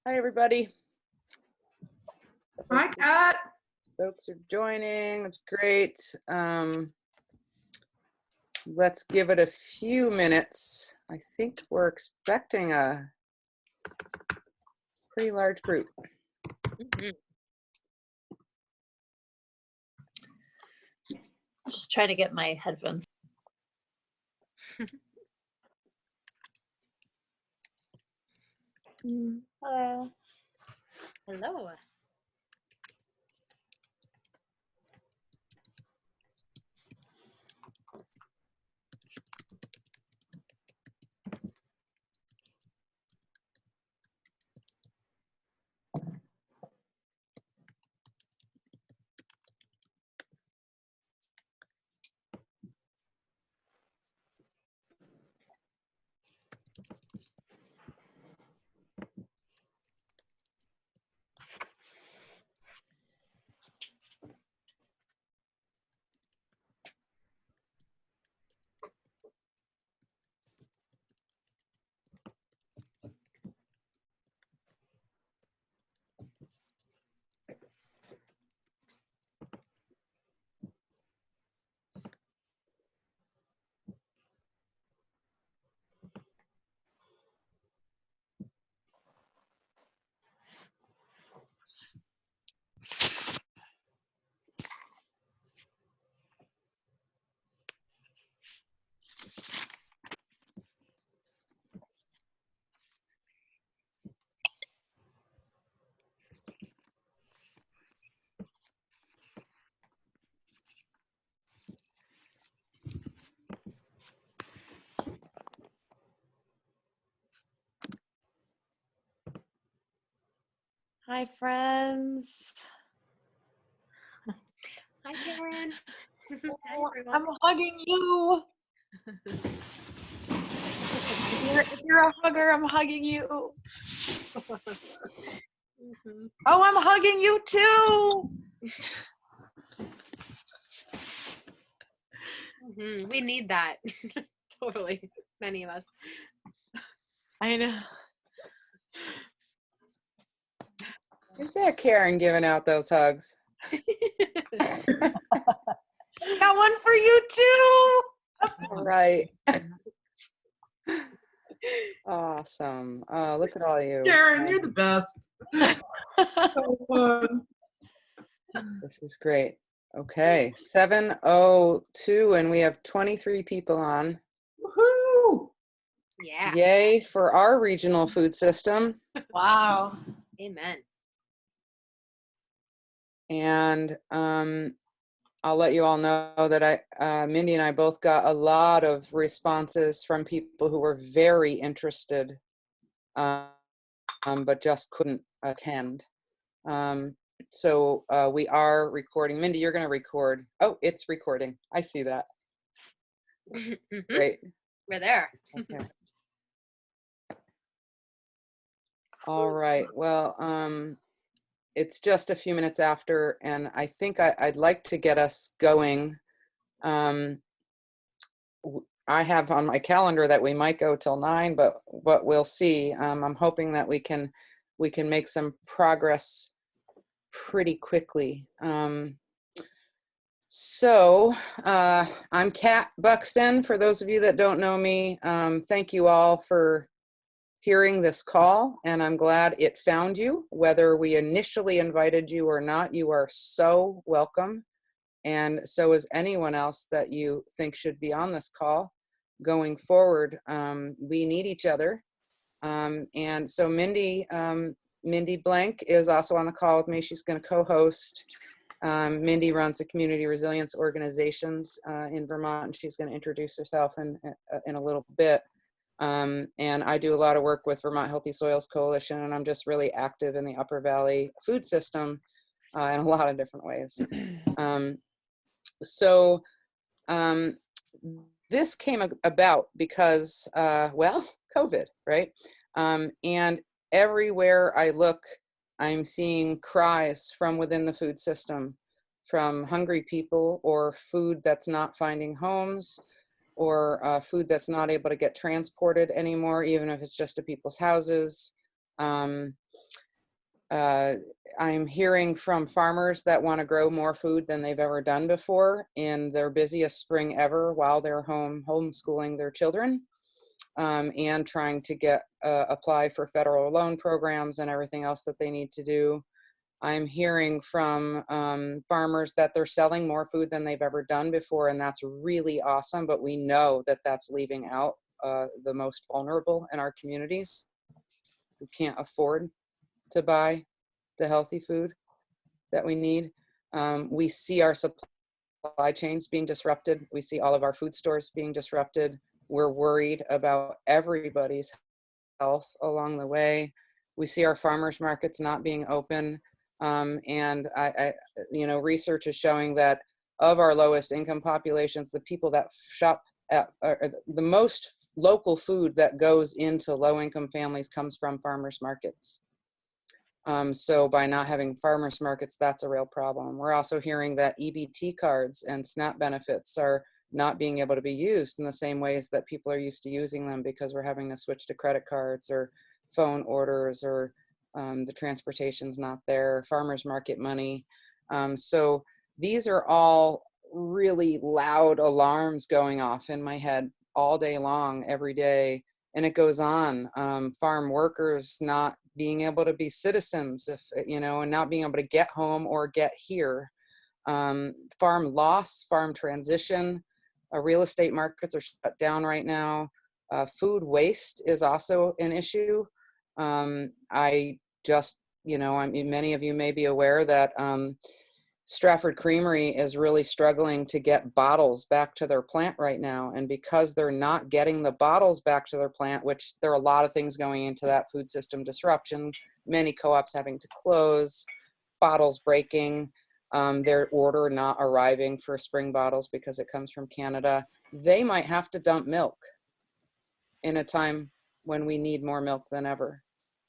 Hi, everybody. Hi, Kat. Folks are joining. That's great. Let's give it a few minutes. I think we're expecting a pretty large group. Just trying to get my headphones. Hello. Hello. Hi, friends. Hi, Karen. I'm hugging you. If you're a hugger, I'm hugging you. Oh, I'm hugging you too. We need that. Totally. Many of us. I know. Is that Karen giving out those hugs? Got one for you too. Right. Awesome. Look at all you. Karen, you're the best. So fun. This is great. Okay, 7:02, and we have 23 people on. Woohoo! Yeah. Yay for our regional food system. Wow. Amen. And I'll let you all know that Mindy and I both got a lot of responses from people who were very interested, but just couldn't attend. So we are recording. Mindy, you're going to record. Oh, it's recording. I see that. Great. We're there. Okay. All right. Well, it's just a few minutes after, and I think I'd like to get us going. I have on my calendar that we might go till 9, but we'll see. I'm hoping that we can make some progress pretty quickly. So I'm Kat Buxton. For those of you that don't know me, thank you all for hearing this call, and I'm glad it found you. Whether we initially invited you or not, you are so welcome. And so is anyone else that you think should be on this call going forward. We need each other. And so Mindy Blank is also on the call with me. She's going to co-host. Mindy runs the Community Resilience Organizations in Vermont, and she's going to introduce herself in a little bit. And I do a lot of work with Vermont Healthy Soils Coalition, and I'm just really active in the Upper Valley food system in a lot of different ways. So this came about because, well, COVID, right? And everywhere I look, I'm seeing cries from within the food system from hungry people, or food that's not finding homes, or food that's not able to get transported anymore, even if it's just to people's houses. I'm hearing from farmers that want to grow more food than they've ever done before in their busiest spring ever while they're home homeschooling their children, and trying to get apply for federal loan programs and everything else that they need to do. I'm hearing from farmers that they're selling more food than they've ever done before, and that's really awesome, but we know that that's leaving out the most vulnerable in our communities who can't afford to buy the healthy food that we need. We see our supply chains being disrupted. We see all of our food stores being disrupted. We're worried about everybody's health along the way. We see our farmers markets not being open. And research is showing that of our lowest income populations, the people that shop at the most local food that goes into low income families comes from farmers markets. So by not having farmers markets, that's a real problem. We're also hearing that EBT cards and SNAP benefits are not being able to be used in the same ways that people are used to using them, because we're having to switch to credit cards or phone orders, or the transportation's not there, farmers market money. So these are all really loud alarms going off in my head all day long, every day. And it goes on. Farm workers not being able to be citizens, and not being able to get home or get here. Farm loss, farm transition, real estate markets are shut down right now. Food waste is also an issue. I just, many of you may be aware that Stratford Creamery is really struggling to get bottles back to their plant right now. And because they're not getting the bottles back to their plant, which there are a lot of things going into that food system disruption, many co-ops having to close, bottles breaking, their order not arriving for spring bottles because it comes from Canada, they might have to dump milk in a time when we need more milk than ever.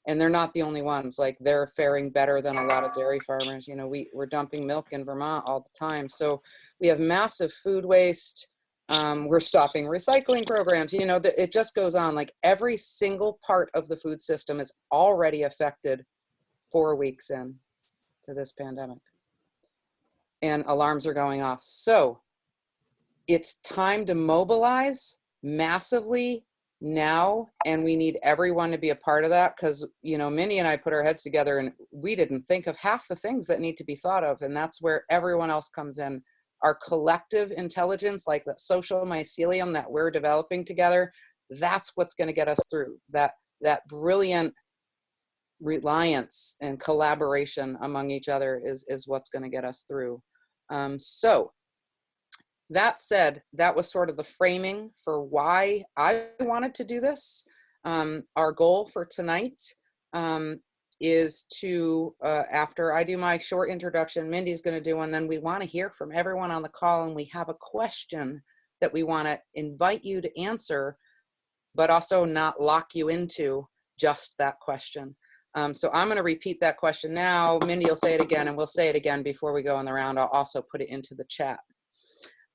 And they're not the only ones. Like, they're faring better than a lot of dairy farmers. We're dumping milk in Vermont all the time. So we have massive food waste. We're stopping recycling programs. It just goes on. Like, every single part of the food system is already affected 4 weeks in to this pandemic. And alarms are going off. So it's time to mobilize massively now, and we need everyone to be a part of that, because Mindy and I put our heads together and we didn't think of half the things that need to be thought of, and that's where everyone else comes in. Our collective intelligence, like the social mycelium that we're developing together, that's what's going to get us through. That brilliant reliance and collaboration among each other is what's going to get us through. So that said, that was sort of the framing for why I wanted to do this. Our goal for tonight is to, after I do my short introduction, Mindy's going to do one, then we want to hear from everyone on the call, and we have a question that we want to invite you to answer, but also not lock you into just that question. So I'm going to repeat that question now. Mindy will say it again, and we'll say it again before we go in the round. I'll also put it into the chat.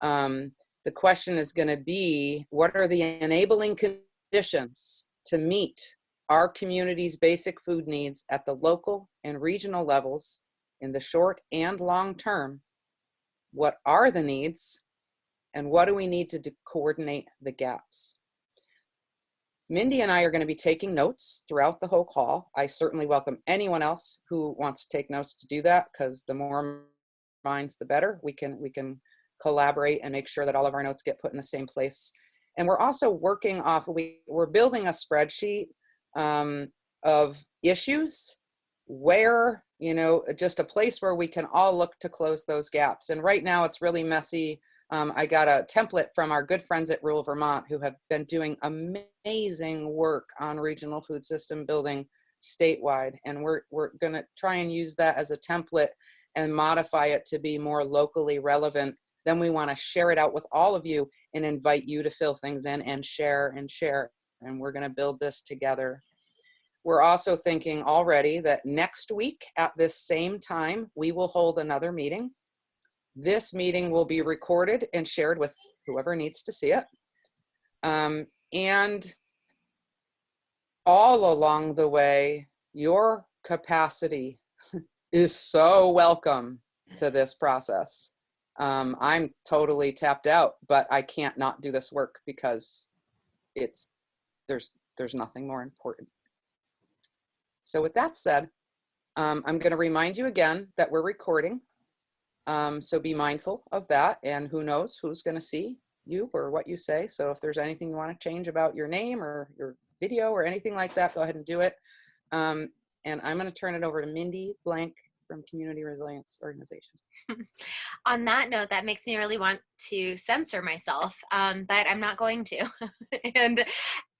The question is going to be, what are the enabling conditions to meet our community's basic food needs at the local and regional levels in the short and long term? What are the needs, and what do we need to coordinate the gaps? Mindy and I are going to be taking notes throughout the whole call. I certainly welcome anyone else who wants to take notes to do that, because the more minds, the better. We can collaborate and make sure that all of our notes get put in the same place. And we're also working off, we're building a spreadsheet of issues where, just a place where we can all look to close those gaps. And right now it's really messy. I got a template from our good friends at Rural Vermont, who have been doing amazing work on regional food system building statewide. And we're going to try and use that as a template and modify it to be more locally relevant. Then we want to share it out with all of you and invite you to fill things in and share and share. And we're going to build this together. We're also thinking already that next week at this same time, we will hold another meeting. This meeting will be recorded and shared with whoever needs to see it. And all along the way, your capacity is so welcome to this process. I'm totally tapped out, but I can't not do this work because there's nothing more important. So with that said, I'm going to remind you again that we're recording. So be mindful of that, and who knows who's going to see you or what you say. So if there's anything you want to change about your name or your video or anything like that, go ahead and do it. And I'm going to turn it over to Mindy Blank from Community Resilience Organizations. On that note, that makes me really want to censor myself, but I'm not going to.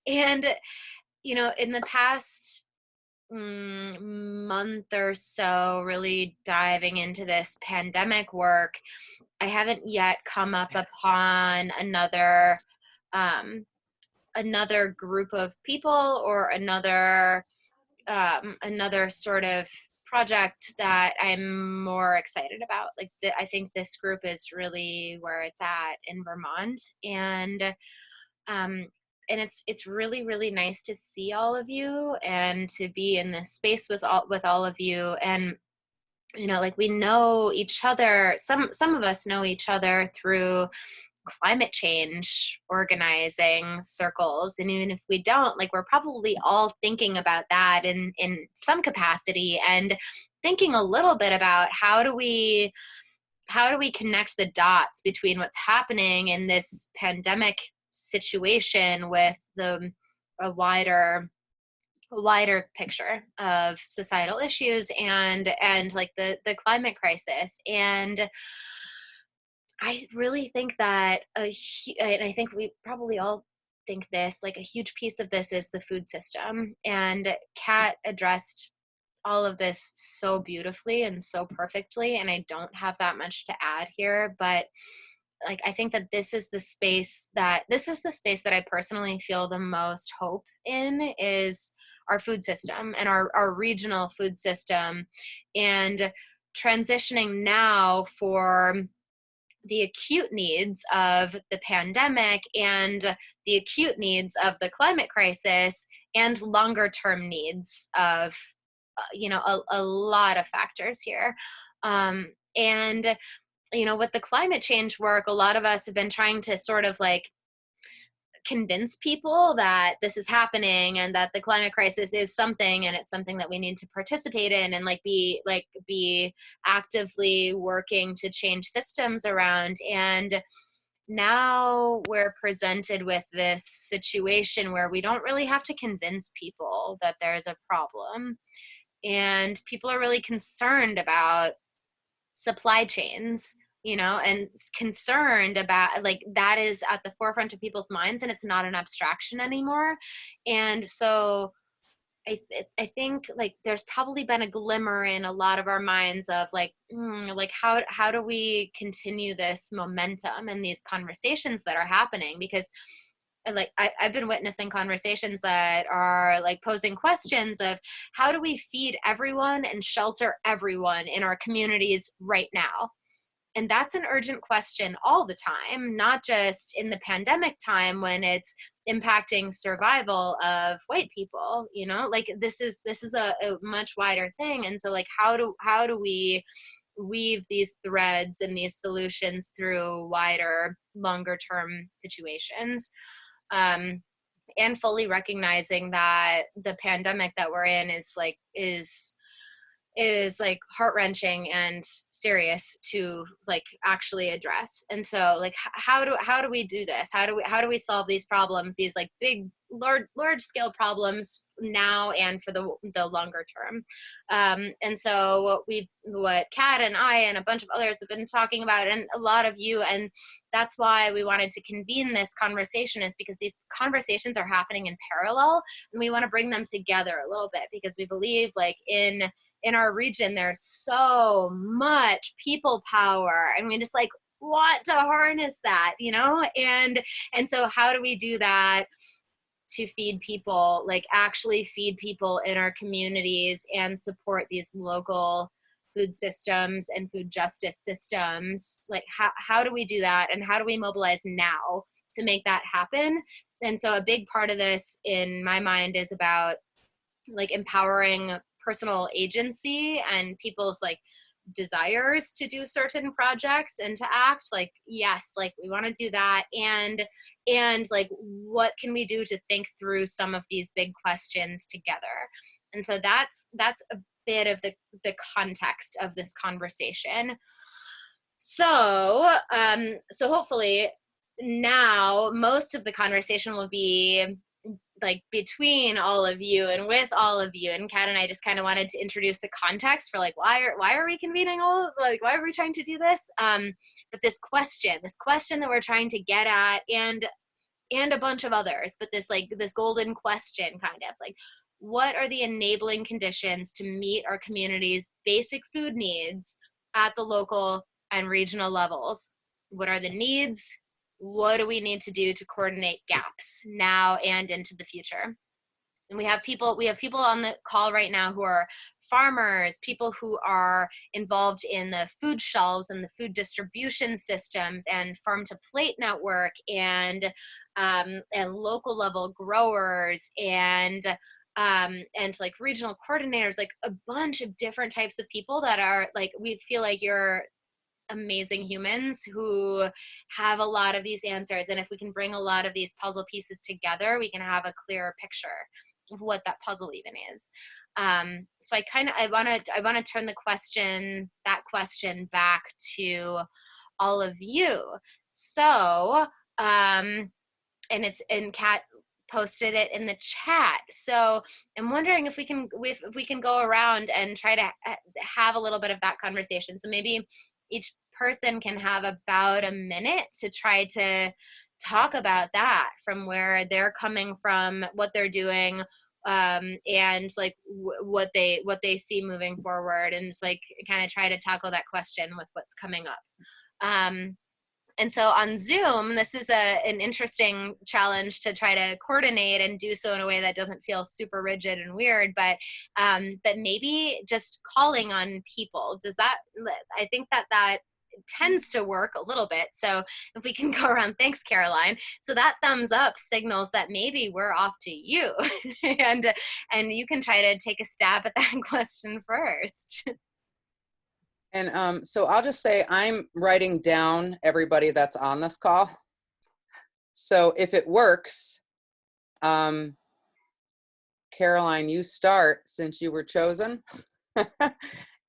and you know, in the past month or so, really diving into this pandemic work, I haven't yet come up upon another group of people or another sort of project that I'm more excited about. Like I think this group is really where it's at in Vermont, and it's really, really nice to see all of you and to be in this space with all of you. And you know, like we know each other. Some of us know each other through climate change organizing circles, and even if we don't, like we're probably all thinking about that in some capacity, and thinking a little bit about how do we connect the dots between what's happening in this pandemic situation with a wider picture of societal issues and like the climate crisis. And I really think that and I think we probably all think this, like a huge piece of this is the food system. And Kat addressed all of this so beautifully and so perfectly, and I don't have that much to add here, but like I think that this is the space that I personally feel the most hope in, is our food system and our regional food system, and transitioning now for the acute needs of the pandemic and the acute needs of the climate crisis and longer term needs of you know, a lot of factors here. And you know, with the climate change work, a lot of us have been trying to sort of like convince people that this is happening and that the climate crisis is something, and it's something that we need to participate in and be actively working to change systems around. And now we're presented with this situation where we don't really have to convince people that there's a problem, and people are really concerned about supply chains, you know, and concerned about, like, that is at the forefront of people's minds, and it's not an abstraction anymore. And so I think like there's probably been a glimmer in a lot of our minds of like, like how do we continue this momentum and these conversations that are happening? Because like I've been witnessing conversations that are like posing questions of how do we feed everyone and shelter everyone in our communities right now? And that's an urgent question all the time, not just in the pandemic time when it's impacting survival of white people, you know, like this is a much wider thing. And so like how do we weave these threads and these solutions through wider, longer term situations? And fully recognizing that the pandemic that we're in is heart-wrenching and serious to like actually address. And so like how do we do this? How do we solve these problems, these like big large scale problems now and for the longer term? And so what Kat and I and a bunch of others have been talking about, and a lot of you, and that's why we wanted to convene this conversation, is because these conversations are happening in parallel, and we want to bring them together a little bit, because we believe like in our region, there's so much people power, and we just like want to harness that, you know? And so how do we do that to feed people, like actually feed people in our communities and support these local food systems and food justice systems. Like how do we do that, and how do we mobilize now to make that happen? And so a big part of this in my mind is about like empowering personal agency and people's like desires to do certain projects and to act. Like, yes, like we want to do that, and like what can we do to think through some of these big questions together. And so that's a bit of the context of this conversation. So so hopefully now most of the conversation will be like between all of you and with all of you. And Kat and I just kind of wanted to introduce the context for like why are we convening all, like why are we trying to do this, but this question that we're trying to get at, and a bunch of others, but this golden question kind of like, what are the enabling conditions to meet our community's basic food needs at the local and regional levels? What are the needs? What do we need to do to coordinate gaps now and into the future? And we have people on the call right now who are farmers, people who are involved in the food shelves and the food distribution systems and farm to plate network, and local level growers, and like regional coordinators, like a bunch of different types of people that are like, we feel like you're amazing humans who have a lot of these answers. And if we can bring a lot of these puzzle pieces together, we can have a clearer picture of what that puzzle even is. So I want to turn that question back to all of you. So, and Kat posted it in the chat. So I'm wondering if we can go around and try to have a little bit of that conversation. So maybe each person can have about a minute to try to talk about that, from where they're coming from, what they're doing, and like what they see moving forward, and just like kind of try to tackle that question with what's coming up. And so on Zoom, this is an interesting challenge to try to coordinate and do so in a way that doesn't feel super rigid and weird, but maybe just calling on people. I think that tends to work a little bit. So if we can go around, thanks, Caroline. So that thumbs up signals that maybe we're off to you, and you can try to take a stab at that question first. And so I'll just say I'm writing down everybody that's on this call. So if it works, Caroline, you start since you were chosen.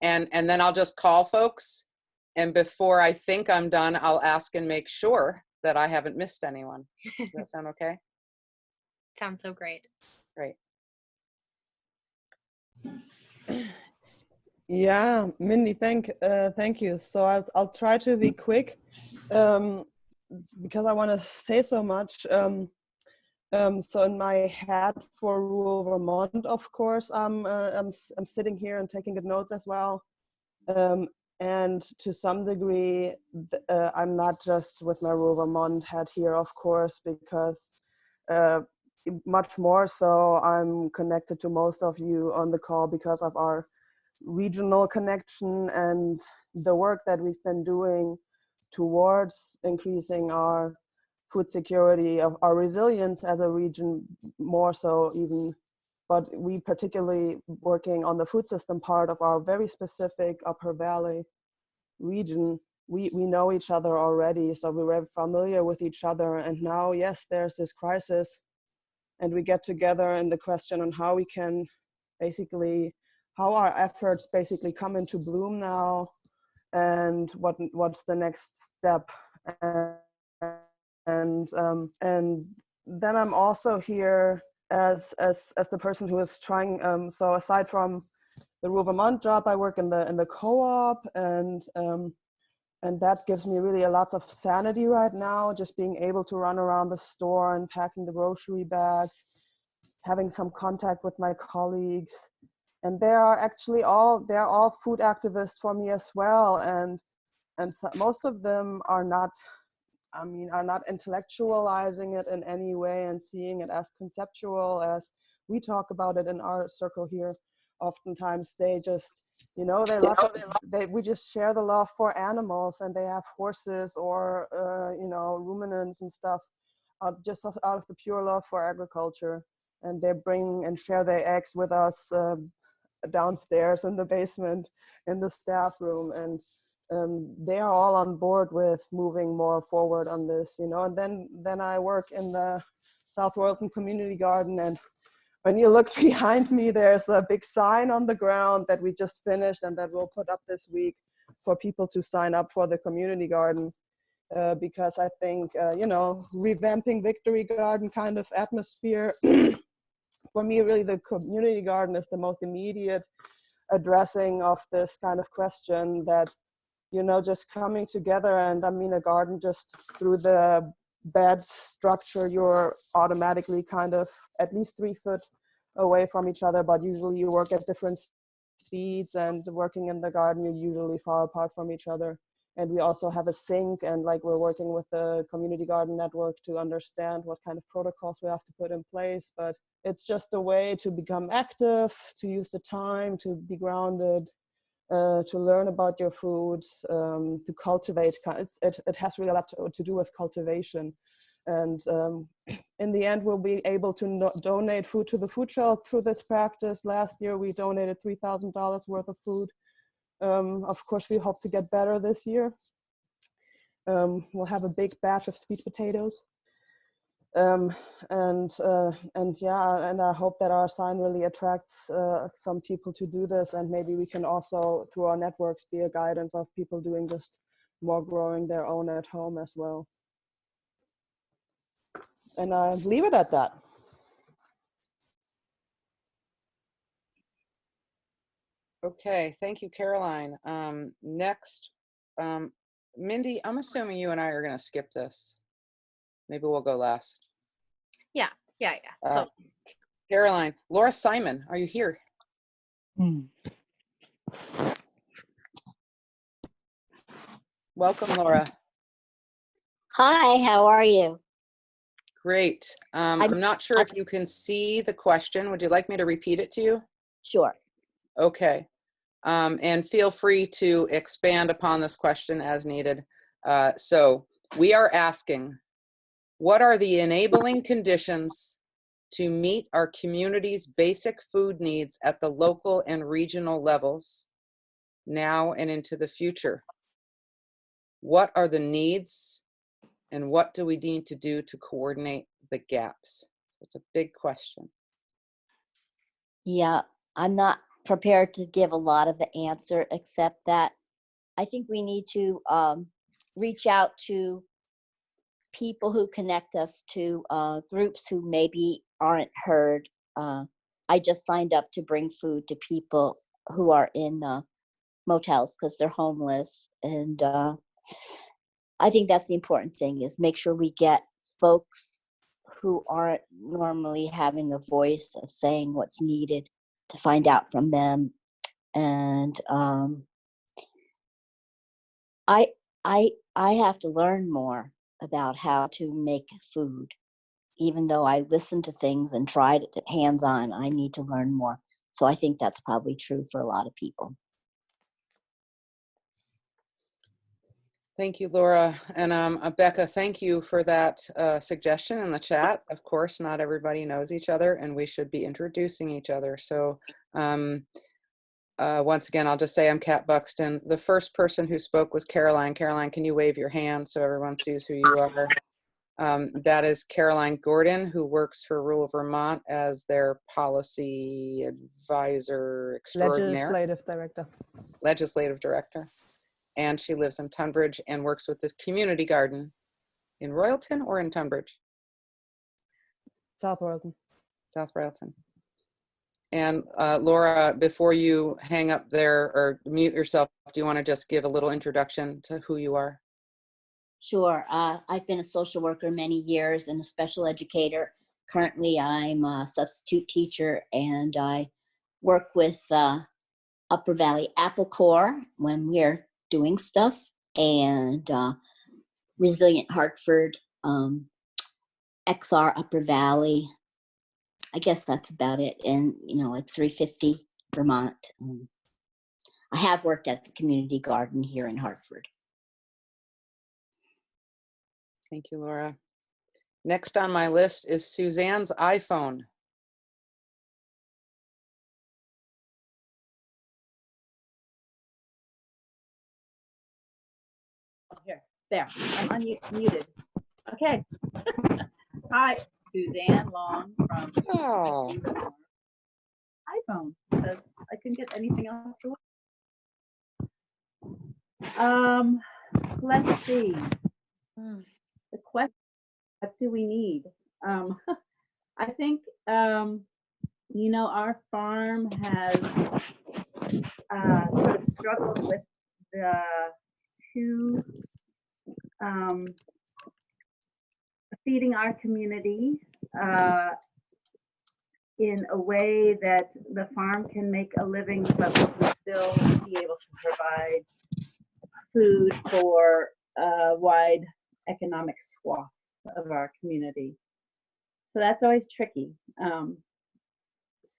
and then I'll just call folks. And before I think I'm done, I'll ask and make sure that I haven't missed anyone. Does that sound okay? Sounds so great. Great. Yeah, Mindy, thank you. So I'll try to be quick, because I want to say so much. So in my hat for rural Vermont, of course, I'm sitting here and taking good notes as well. And to some degree, I'm not just with my rural Vermont hat here, of course, because much more so I'm connected to most of you on the call because of our regional connection and the work that we've been doing towards increasing our food security, of our resilience as a region, more so even. But we particularly working on the food system part of our very specific Upper Valley region. We know each other already, so we're very familiar with each other. And now, yes, there's this crisis, and we get together in the question on how we can basically, how our efforts basically come into bloom now, and what's the next step. And then I'm also here as the person who is trying. So aside from the rural Vermont job, I work in the co-op, and that gives me really a lot of sanity right now. Just being able to run around the store and packing the grocery bags, having some contact with my colleagues, and they're all food activists for me as well, and so most of them are not intellectualizing it in any way and seeing it as conceptual as we talk about it in our circle here, oftentimes they just, you know, we just share the love for animals, and they have horses or, you know, ruminants and stuff, just out of the pure love for agriculture. And they bring and share their eggs with us downstairs in the basement in the staff room. And they are all on board with moving more forward on this, you know. And then I work in the South Royalton Community Garden, and when you look behind me, there's a big sign on the ground that we just finished and that we'll put up this week for people to sign up for the community garden. Because I think, you know, revamping Victory Garden kind of atmosphere, for me, really the community garden is the most immediate addressing of this kind of question that, you know, just coming together. And I mean, a garden, just through the bed structure, you're automatically kind of at least 3 foot away from each other, but usually you work at different speeds, and working in the garden, you're usually far apart from each other. And we also have a sink, and like we're working with the community garden network to understand what kind of protocols we have to put in place. But it's just a way to become active, to use the time, to be grounded, to learn about your foods, to cultivate. It has really a lot to do with cultivation. And in the end, we'll be able to donate food to the food shelf through this practice. Last year, we donated $3,000 worth of food. Of course, we hope to get better this year. We'll have a big batch of sweet potatoes. And yeah, and I hope that our sign really attracts some people to do this, and maybe we can also, through our networks, be a guidance of people doing just more growing their own at home as well. And I leave it at that. Okay, thank you, Caroline. Next, Mindy, I'm assuming you and I are going to skip this. Maybe we'll go last. Yeah. Caroline, Laura Simon, are you here? Welcome, Laura. Hi, how are you? Great. I'm not sure if you can see the question. Would you like me to repeat it to you? Sure. Okay. And feel free to expand upon this question as needed. So we are asking, what are the enabling conditions to meet our community's basic food needs at the local and regional levels now and into the future? What are the needs, and what do we need to do to coordinate the gaps? So it's a big question. Yeah, I'm not prepared to give a lot of the answer, except that I think we need to reach out to people who connect us to groups who maybe aren't heard. I just signed up to bring food to people who are in motels because they're homeless. And I think that's the important thing, is make sure we get folks who aren't normally having a voice of saying what's needed to find out from them. And I have to learn more about how to make food. Even though I listened to things and tried it hands-on, I need to learn more. So I think that's probably true for a lot of people. Thank you, Laura. And Becca, thank you for that suggestion in the chat. Of course, not everybody knows each other, and we should be introducing each other. So once again, I'll just say I'm Kat Buxton. The first person who spoke was Caroline. Caroline, can you wave your hand so everyone sees who you are? That is Caroline Gordon, who works for Rural Vermont as their policy advisor extraordinaire. Legislative director. And she lives in Tunbridge and works with the community garden in Royalton or in Tunbridge? South Royalton. South Royalton. And Laura, before you hang up there or mute yourself, do you want to just give a little introduction to who you are? Sure. I've been a social worker many years and a special educator. Currently, I'm a substitute teacher, and I work with Upper Valley Apple Corps when we're doing stuff, and Resilient Hartford, XR Upper Valley. I guess that's about it. And, like 350 Vermont. I have worked at the community garden here in Hartford. Thank you, Laura. Next on my list is Suzanne's iPhone. Here, there, I'm unmuted. Okay. Hi, Suzanne Long from Oh, iPhone, because I couldn't get anything else to work. Let's see. The question, what do we need? I think, you know, our farm has sort of struggled with the two feeding our community in a way that the farm can make a living, but we can still be able to provide food for a wide economic swath of our community. So that's always tricky.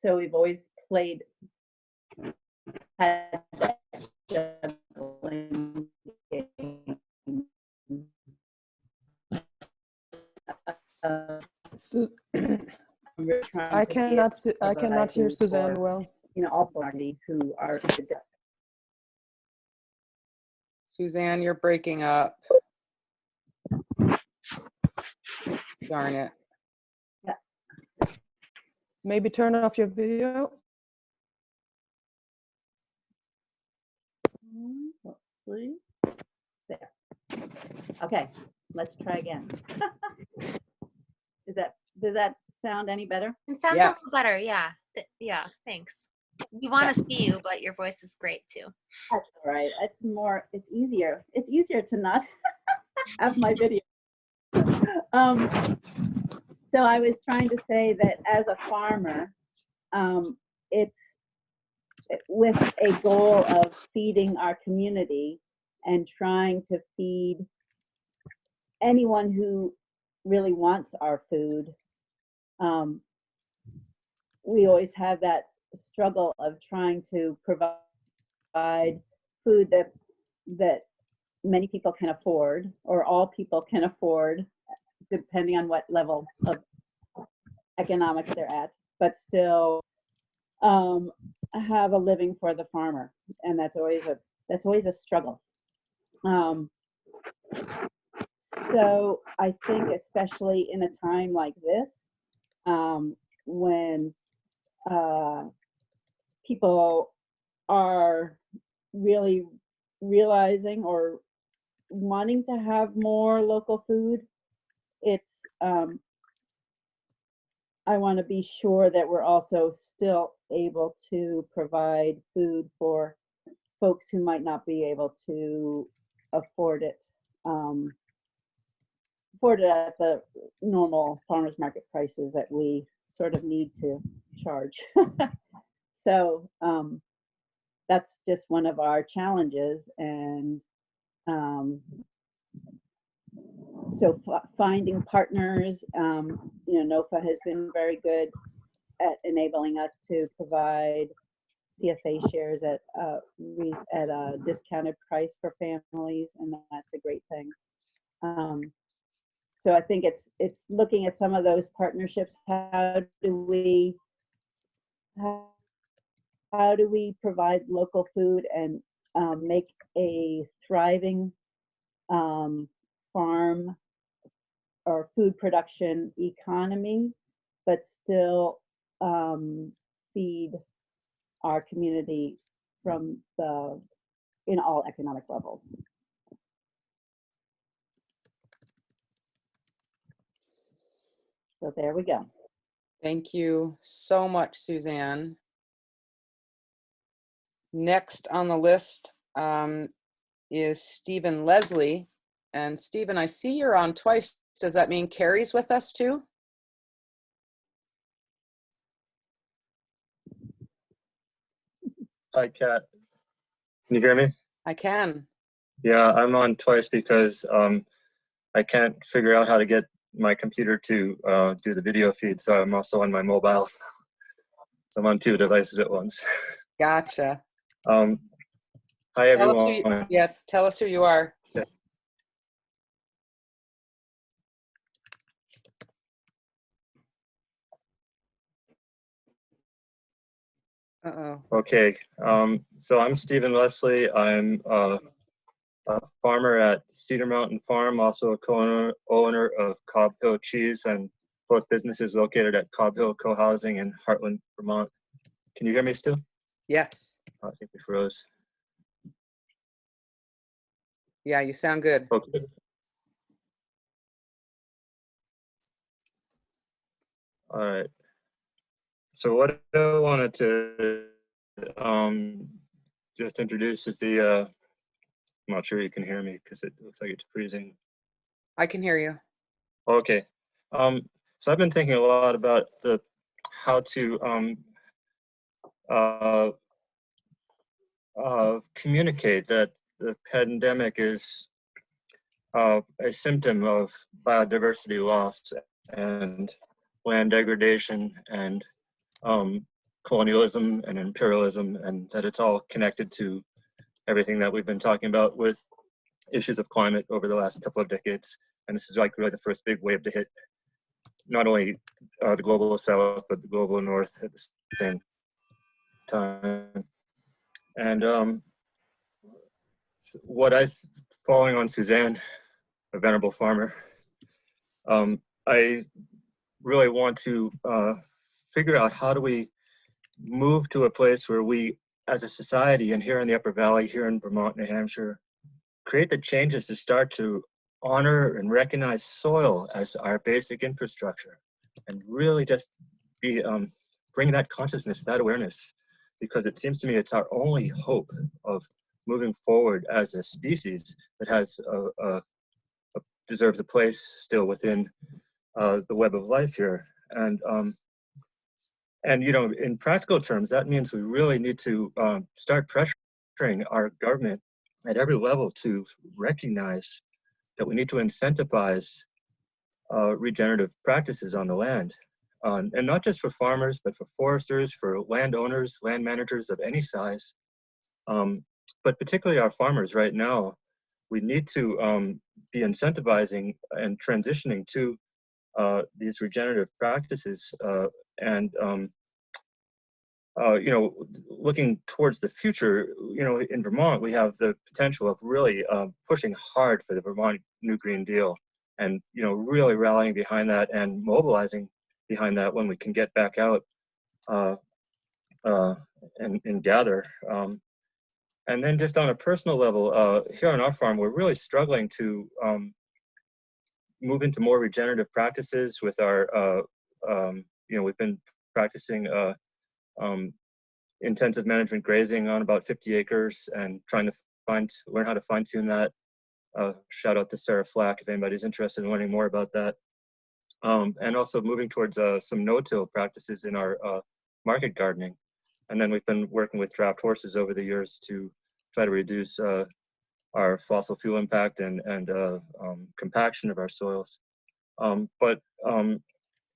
So we've always played had that juggling game. Su- We're trying I to cannot I provide cannot hear food Suzanne for, well. you know, all parties who are. Suzanne, you're breaking up. Darn it. Maybe turn off your video. Hopefully. There. Okay, let's try again. Does that sound any better? It sounds Yeah. a little better. Yeah. Yeah. Thanks. We want to see you, but your voice is great too. That's all right. It's easier. It's easier to not have my video. So I was trying to say that as a farmer, it's with a goal of feeding our community and trying to feed anyone who really wants our food. We always have that struggle of trying to provide food that many people can afford, or all people can afford, depending on what level of economics they're at, but still have a living for the farmer, and that's always a struggle. So I think, especially in a time like this, when people are really realizing or wanting to have more local food, it's I want to be sure that we're also still able to provide food for folks who might not be able to afford it at the normal farmers market prices that we sort of need to charge. So that's just one of our challenges, and so finding partners, you know, NOFA has been very good at enabling us to provide CSA shares at a discounted price for families, and that's a great thing. So I think it's looking at some of those partnerships. How do we provide local food and make a thriving farm or food production economy, but still feed our community in all economic levels. So there we go. Thank you so much, Suzanne. Next on the list is Stephen Leslie. And Stephen, I see you're on twice. Does that mean Carrie's with us too? Hi, Kat. Can you hear me? I can. Yeah, I'm on twice because I can't figure out how to get my computer to do the video feed, so I'm also on my mobile. So I'm on two devices at once. Gotcha. Hi, Tell us everyone. tell us who you are. Uh-oh. Okay, so I'm Stephen Leslie. I'm a farmer at Cedar Mountain Farm, also a co-owner of Cobb Hill Cheese, and both businesses located at Cobb Hill Co-housing in Heartland, Vermont. Can you hear me still? Yes. Oh, I think we froze. Yeah, you sound good. Okay. All right. So what I wanted to just introduce is the, I'm not sure you can hear me because it looks like it's freezing. I can hear you. Okay. So I've been thinking a lot about how to communicate that the pandemic is a symptom of biodiversity loss and land degradation and colonialism and imperialism, and that it's all connected to everything that we've been talking about with issues of climate over the last couple of decades. And this is like really the first big wave to hit not only the global south, but the global north at the same time. And what I, following on Suzanne, a venerable farmer, I really want to figure out how do we move to a place where we, as a society, and here in the Upper Valley, here in Vermont, New Hampshire, create the changes to start to honor and recognize soil as our basic infrastructure, and really just be bring that consciousness, that awareness, because it seems to me it's our only hope of moving forward as a species that has deserves a place still within the web of life here. And you know, in practical terms, that means we really need to start pressuring our government at every level to recognize that we need to incentivize regenerative practices on the land. And not just for farmers, but for foresters, for landowners, land managers of any size, but particularly our farmers right now. We need to be incentivizing and transitioning to these regenerative practices and you know, looking towards the future, you know, in Vermont, we have the potential of really pushing hard for the Vermont New Green Deal, and you know, really rallying behind that and mobilizing behind that when we can get back out and gather. And then just on a personal level, here on our farm, we're really struggling to move into more regenerative practices with our, you know, we've been practicing intensive management grazing on about 50 acres and trying to learn how to fine tune that. Shout out to Sarah Flack if anybody's interested in learning more about that. And also moving towards some no-till practices in our market gardening. And then we've been working with draft horses over the years to try to reduce our fossil fuel impact and compaction of our soils. But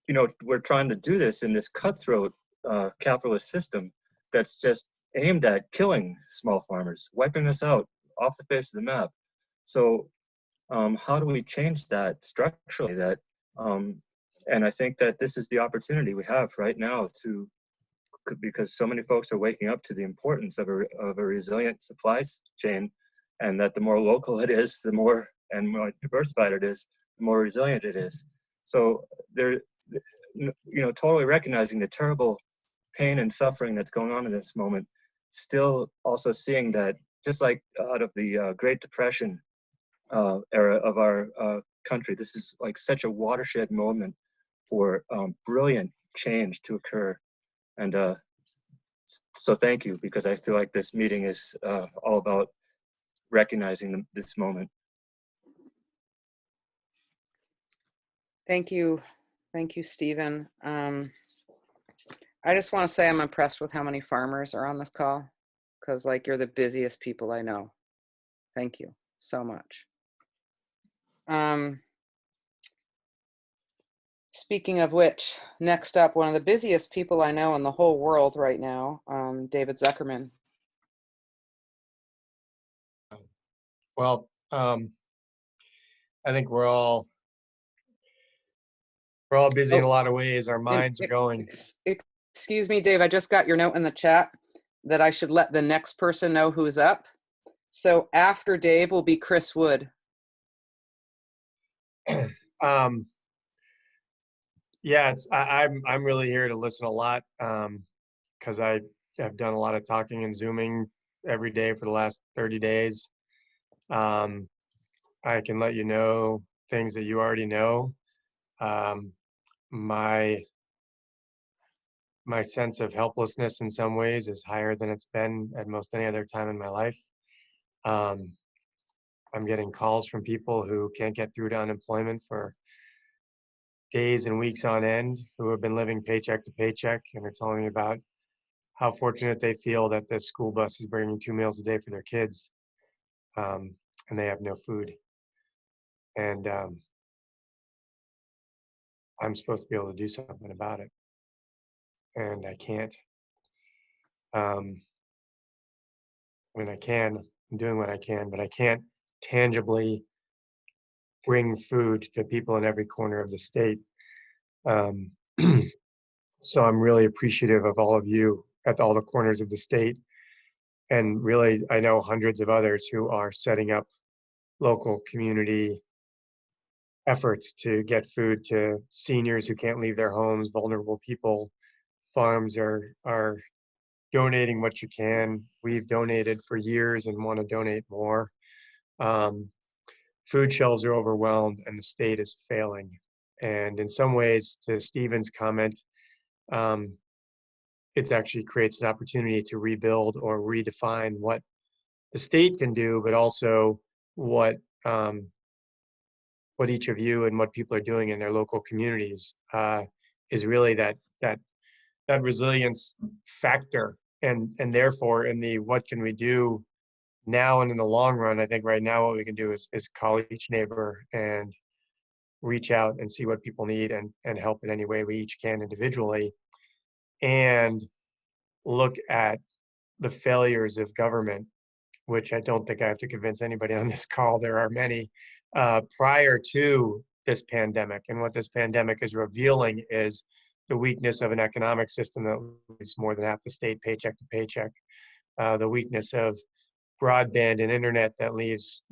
you know, we're trying to do this in this cutthroat capitalist system that's just aimed at killing small farmers, wiping us out off the face of the map. So how do we change that structurally? That and I think that this is the opportunity we have right now to, because so many folks are waking up to the importance of a resilient supply chain, and that the more local it is, the more and more diversified it is, the more resilient it is. So there, you know, totally recognizing the terrible pain and suffering that's going on in this moment, still also seeing that just like out of the Great Depression era of our country, this is like such a watershed moment for brilliant change to occur. And so thank you, because I feel like this meeting is all about recognizing this moment. Thank you. Thank you, Stephen. I just want to say I'm impressed with how many farmers are on this call, because like you're the busiest people I know. Thank you so much. Speaking of which, next up, one of the busiest people I know in the whole world right now, David Zuckerman. Well, I think we're all busy in a lot of ways. Our minds are going. Excuse me, Dave, I just got your note in the chat that I should let the next person know who's up. So after Dave will be Chris Wood. Yeah, I'm really here to listen a lot because I have done a lot of talking and Zooming every day for the last 30 days. I can let you know things that you already know. My sense of helplessness in some ways is higher than it's been at most any other time in my life. I'm getting calls from people who can't get through to unemployment for days and weeks on end, who have been living paycheck to paycheck, and are telling me about how fortunate they feel that the school bus is bringing 2 meals a day for their kids, and they have no food. And I'm supposed to be able to do something about it, and I can't. I mean, I'm doing what I can, but I can't tangibly bring food to people in every corner of the state. So I'm really appreciative of all of you at all the corners of the state. And really, I know hundreds of others who are setting up local community efforts to get food to seniors who can't leave their homes, vulnerable people. Farms are donating what you can. We've donated for years and want to donate more. Food shelves are overwhelmed and the state is failing. And in some ways, to Stephen's comment, it actually creates an opportunity to rebuild or redefine what the state can do, but also what each of you and what people are doing in their local communities is really that resilience factor, and therefore in the what can we do now and in the long run. I think right now what we can do is call each neighbor and reach out and see what people need and help in any way we each can individually, and look at the failures of government, which I don't think I have to convince anybody on this call. There are many prior to this pandemic. And what this pandemic is revealing is the weakness of an economic system that leaves more than half the state paycheck to paycheck, the weakness of broadband and internet that leaves,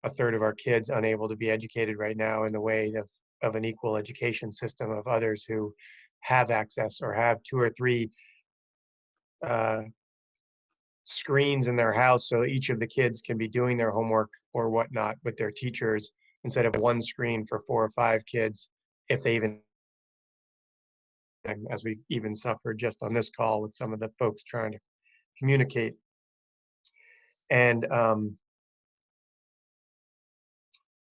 a third of our kids unable to be educated right now in the way of an equal education system of others who have access or have 2 or 3 screens in their house so each of the kids can be doing their homework or whatnot with their teachers instead of one screen for 4 or 5 kids, if they even, as we've even suffered just on this call with some of the folks trying to communicate. And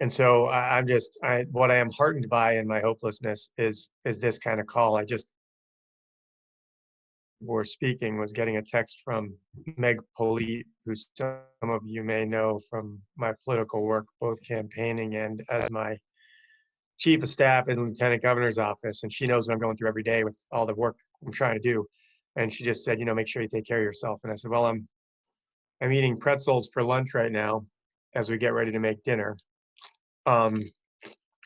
so what I am heartened by in my hopelessness is this kind of call. Before speaking was getting a text from Meg Polite, who some of you may know from my political work, both campaigning and as my chief of staff in the lieutenant governor's office. And she knows what I'm going through every day with all the work I'm trying to do. And she just said, make sure you take care of yourself. And I said, well, I'm eating pretzels for lunch right now as we get ready to make dinner. And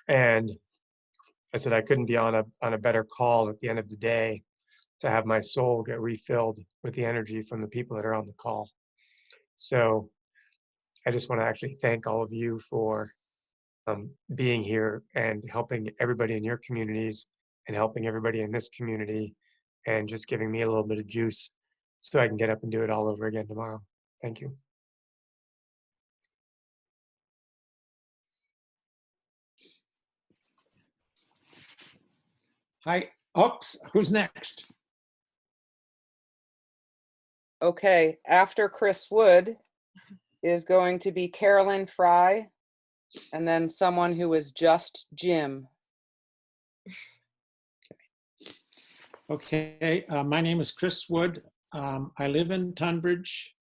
I said, I couldn't be on a better call at the end of the day to have my soul get refilled with the energy from the people that are on the call. So I just want to actually thank all of you for being here and helping everybody in your communities and helping everybody in this community and just giving me a little bit of juice so I can get up and do it all over again tomorrow. Thank you. Hi. Oops. Who's next? Okay, after Chris Wood is going to be Carolyn Fry, and then someone who is just Jim. Okay, my name is Chris Wood. I live in Tunbridge.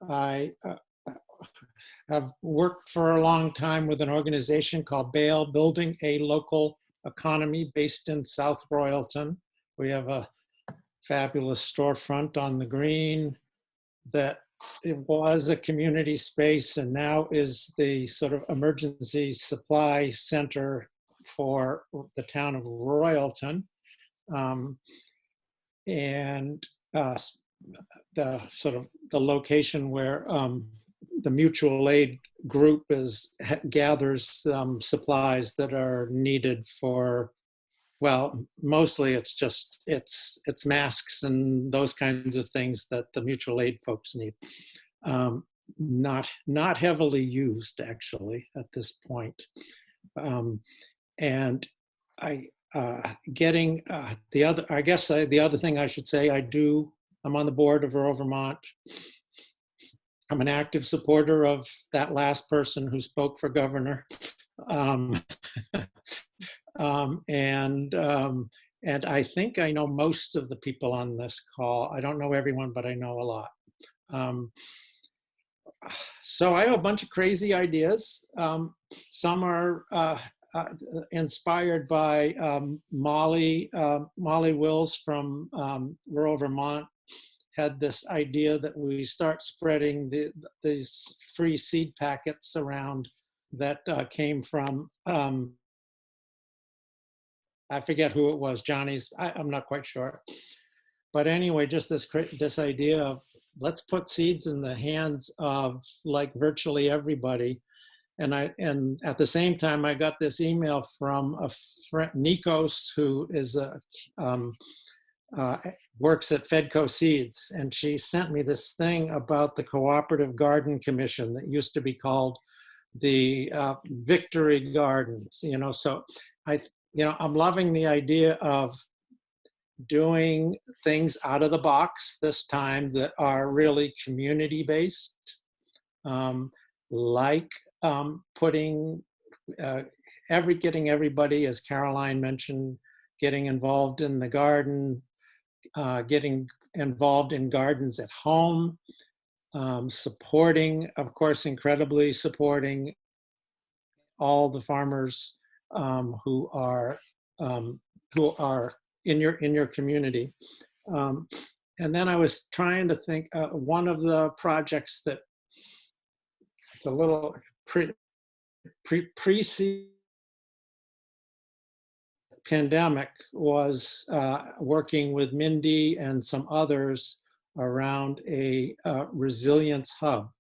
I have worked for a long time with an organization called BAIL, Building a Local economy based in South Royalton. We have a fabulous storefront on the green that it was a community space and now is the sort of emergency supply center for the town of Royalton. And the sort of the location where the mutual aid group gathers supplies that are needed for, well, mostly it's masks and those kinds of things that the mutual aid folks need. Not heavily used actually at this point. And the other thing I should say, I'm on the board of Rural Vermont. I'm an active supporter of that last person who spoke for governor. And I think I know most of the people on this call. I don't know everyone, but I know a lot. So I have a bunch of crazy ideas. Some are inspired by Molly Wills from Rural Vermont. Had this idea that we start spreading these free seed packets around that came from, I forget who it was, Johnny's, I'm not quite sure. But anyway, just this idea of let's put seeds in the hands of like virtually everybody. And at the same time, I got this email from a friend, Nikos, who is works at Fedco Seeds, and she sent me this thing about the Cooperative Garden Commission that used to be called the Victory Gardens. So I'm loving the idea of doing things out of the box this time that are really community based, like getting everybody, as Caroline mentioned, getting involved in the garden, getting involved in gardens at home, supporting, of course, incredibly supporting all the farmers who are in your community. And then I was trying to think, one of the projects that it's a little pre-pandemic was working with Mindy and some others around a resilience hub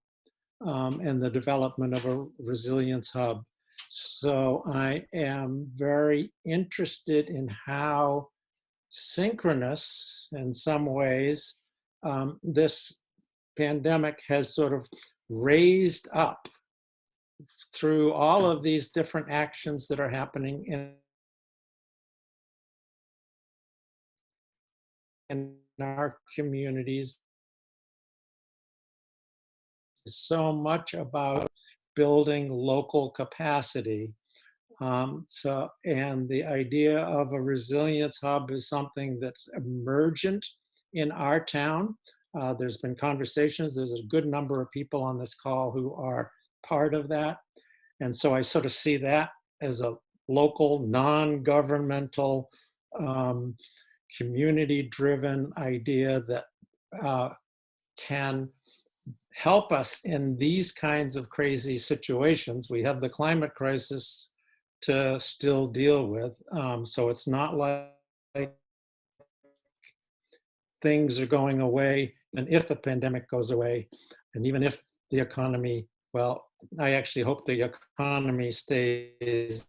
and the development of a resilience hub. So I am very interested in how synchronous, in some ways, this pandemic has sort of raised up through all of these different actions that are happening in our communities. So much about building local capacity. And the idea of a resilience hub is something that's emergent in our town. There's been conversations, there's a good number of people on this call who are part of that. And so I sort of see that as a local, non-governmental, community-driven idea that can help us in these kinds of crazy situations. We have the climate crisis to still deal with. So it's not like things are going away, and if the pandemic goes away, and even if the economy, well, I actually hope the economy stays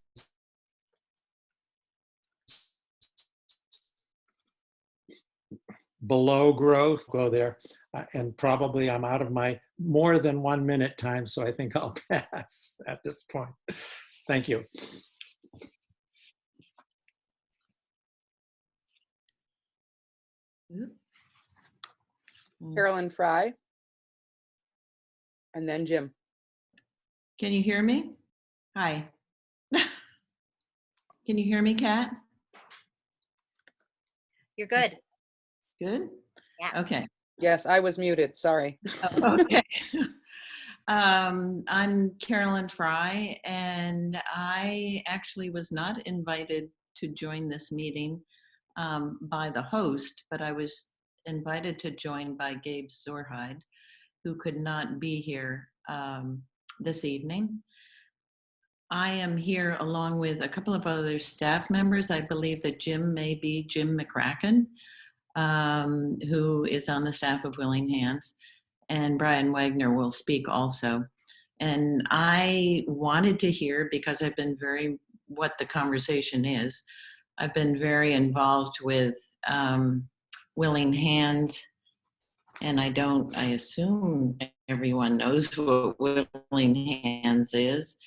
below growth, go there. And probably I'm out of my more than 1 minute time, so I think I'll pass at this point. Thank you. Carolyn Fry, and then Jim. Can you hear me? Hi. Can you hear me, Kat? You're good. Good? Yeah. Okay. Yes, I was muted, sorry. Okay. I'm Carolyn Fry, and I actually was not invited to join this meeting by the host, but I was invited to join by Gabe Zorhide, who could not be here this evening. I am here along with a couple of other staff members. I believe that Jim may be Jim McCracken, who is on the staff of Willing Hands, and Brian Wagner will speak also. And I wanted to hear, because I've been what the conversation is, I've been very involved with Willing Hands, and I assume everyone knows what Willing Hands is.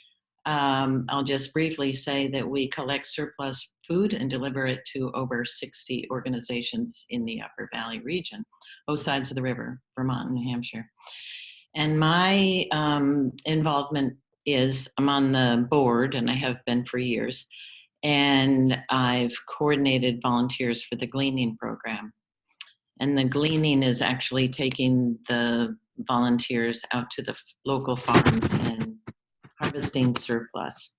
I'll just briefly say that we collect surplus food and deliver it to over 60 organizations in the Upper Valley region, both sides of the river, Vermont and New Hampshire. And my involvement is I'm on the board, and I have been for years, and I've coordinated volunteers for the gleaning program. And the gleaning is actually taking the volunteers out to the local farms and harvesting surplus,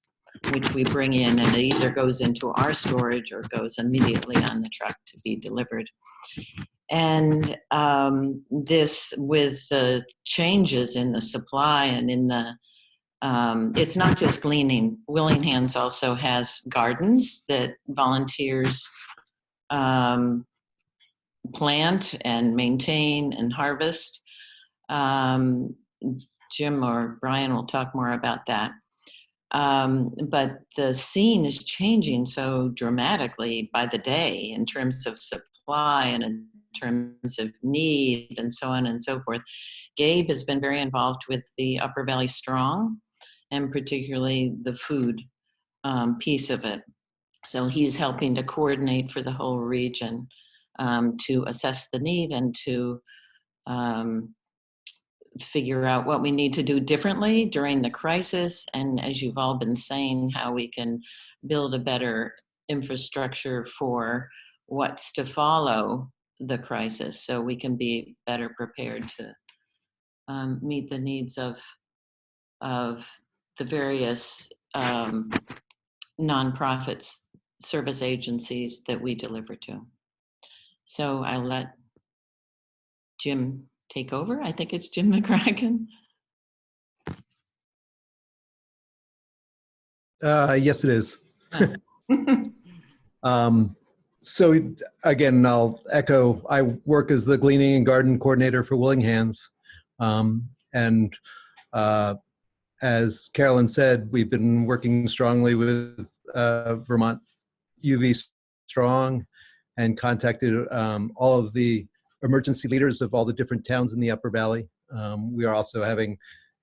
which we bring in, and it either goes into our storage or goes immediately on the truck to be delivered. And this, with the changes in the supply and in the, it's not just gleaning. Willing Hands also has gardens that volunteers plant and maintain and harvest. Jim or Brian will talk more about that. But the scene is changing so dramatically by the day in terms of supply and in terms of need and so on and so forth. Gabe has been very involved with the Upper Valley Strong, and particularly the food piece of it. So he's helping to coordinate for the whole region to assess the need and to figure out what we need to do differently during the crisis. And as you've all been saying, how we can build a better infrastructure for what's to follow the crisis, so we can be better prepared to meet the needs of the various nonprofits, service agencies that we deliver to. So I'll let Jim take over. I think it's Jim McCracken. Yes, it is. So again, I'll echo, I work as the Gleaning and Garden Coordinator for Willing Hands. And as Carolyn said, we've been working strongly with Vermont UV Strong and contacted all of the emergency leaders of all the different towns in the Upper Valley. We are also having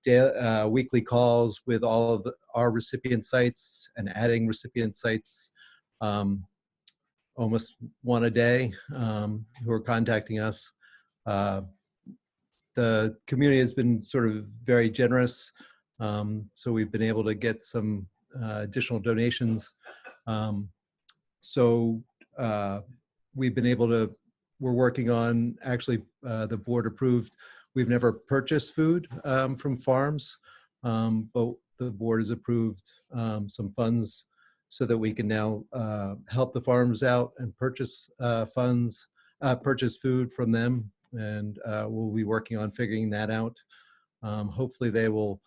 weekly calls with all of our recipient sites and adding recipient sites, almost one a day, who are contacting us. The community has been sort of very generous, so we've been able to get some additional donations. We've been able to, we're working on, actually the board approved, we've never purchased food from farms, but the board has approved some funds so that we can now help the farms out and purchase purchase food from them. And we'll be working on figuring that out. Hopefully they will,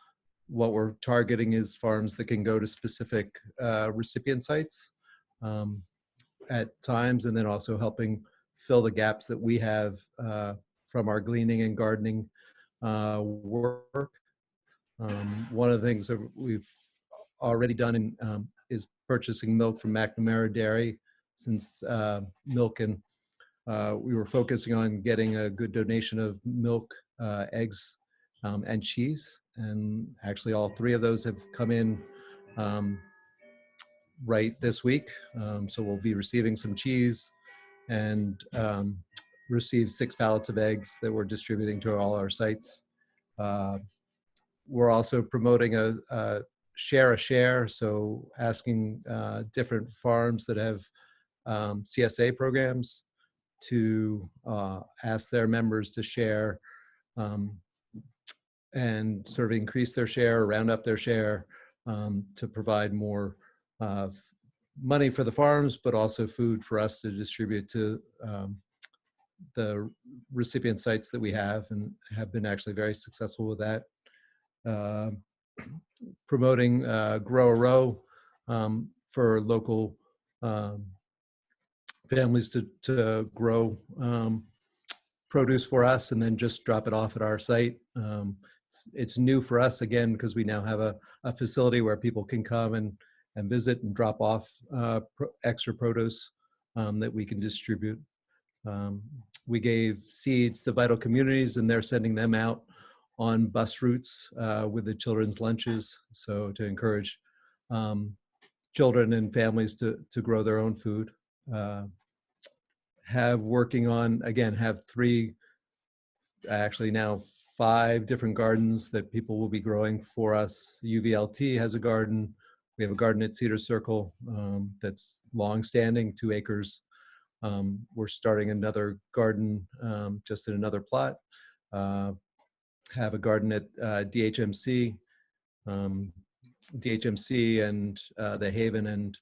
what we're targeting is farms that can go to specific recipient sites at times, and then also helping fill the gaps that we have from our gleaning and gardening work. One of the things that we've already done is purchasing milk from McNamara Dairy, since milk and we were focusing on getting a good donation of milk, eggs, and cheese. And actually all three of those have come in right this week. So we'll be receiving some cheese and received 6 pallets of eggs that we're distributing to all our sites. We're also promoting a share, so asking different farms that have CSA programs to ask their members to share and sort of increase their share, round up their share, to provide more money for the farms, but also food for us to distribute to the recipient sites that we have, and have been actually very successful with that. Promoting Grow a Row for local families to grow produce for us and then just drop it off at our site. It's new for us, again, because we now have a facility where people can come and visit and drop off extra produce that we can distribute. We gave seeds to Vital Communities, and they're sending them out on bus routes with the children's lunches, so to encourage children and families to grow their own food. Have three, actually now 5 different gardens that people will be growing for us. UVLT has a garden. We have a garden at Cedar Circle that's long-standing, 2 acres. We're starting another garden just in another plot. Have a garden at DHMC. DHMC and the Haven and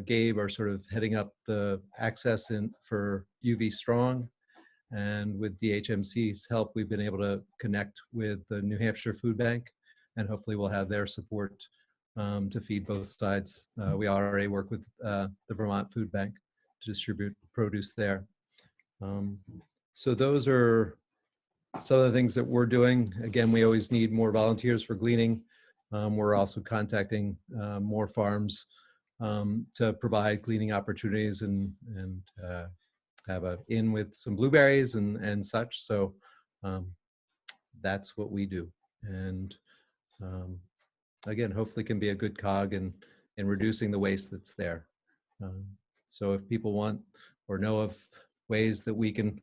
Gabe are sort of heading up the access for UV Strong. And with DHMC's help, we've been able to connect with the New Hampshire Food Bank, and hopefully we'll have their support to feed both sides. We already work with the Vermont Food Bank to distribute produce there. So those are some of the things that we're doing. Again, we always need more volunteers for gleaning. We're also contacting more farms to provide gleaning opportunities and have an in with some blueberries and such. So that's what we do. And again, hopefully can be a good cog in reducing the waste that's there. So if people want or know of ways that we can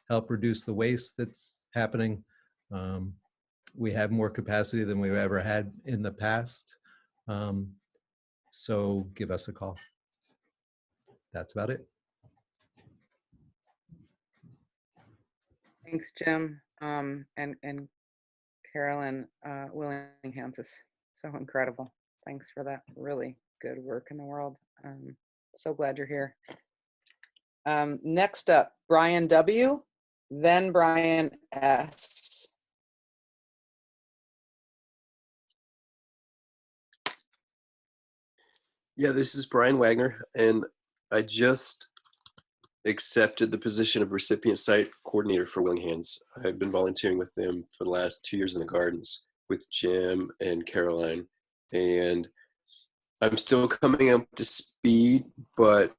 help reduce the waste that's happening, we have more capacity than we've ever had in the past. So give us a call. That's about it. Thanks, Jim. And Carolyn Willinghans is so incredible. Thanks for that really good work in the world. So glad you're here. Next up, Brian W., then Brian S. Yeah, this is Brian Wagner, and I just accepted the position of recipient site coordinator for Willing Hands. I've been volunteering with them for the last 2 years in the gardens with Jim and Caroline, and I'm still coming up to speed, but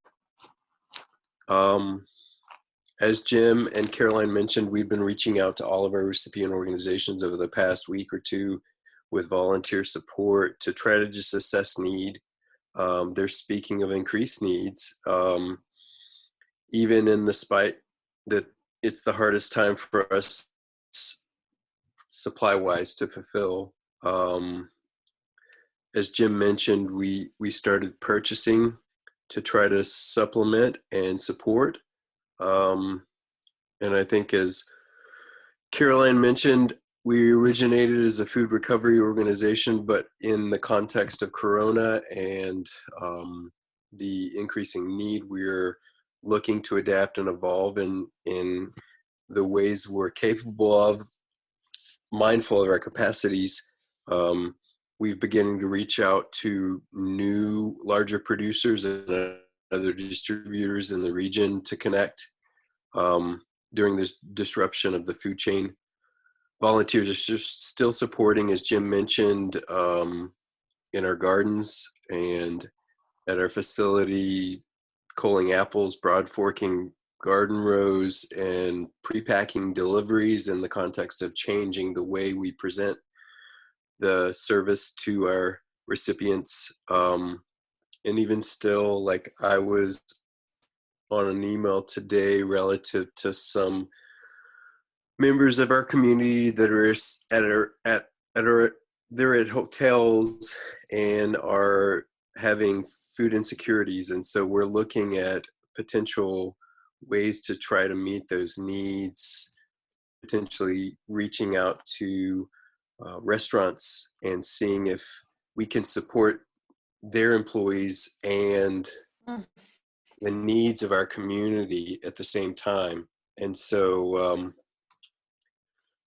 as Jim and Caroline mentioned, we've been reaching out to all of our recipient organizations over the past week or two with volunteer support to try to just assess need. They're speaking of increased needs, even in the spite that it's the hardest time for us supply-wise to fulfill. As Jim mentioned, we started purchasing to try to supplement and support. And I think as Caroline mentioned, we originated as a food recovery organization, but in the context of Corona and the increasing need, we're looking to adapt and evolve in the ways we're capable of, mindful of our capacities. We've beginning to reach out to new, larger producers and other distributors in the region to connect during this disruption of the food chain. Volunteers are still supporting, as Jim mentioned, in our gardens and at our facility, culling apples, broad forking garden rows, and pre-packing deliveries in the context of changing the way we present the service to our recipients. And even still, like I was on an email today relative to some members of our community that are they're at hotels and are having food insecurities, and so we're looking at potential ways to try to meet those needs, potentially reaching out to restaurants and seeing if we can support their employees and Mm. the needs of our community at the same time. And so,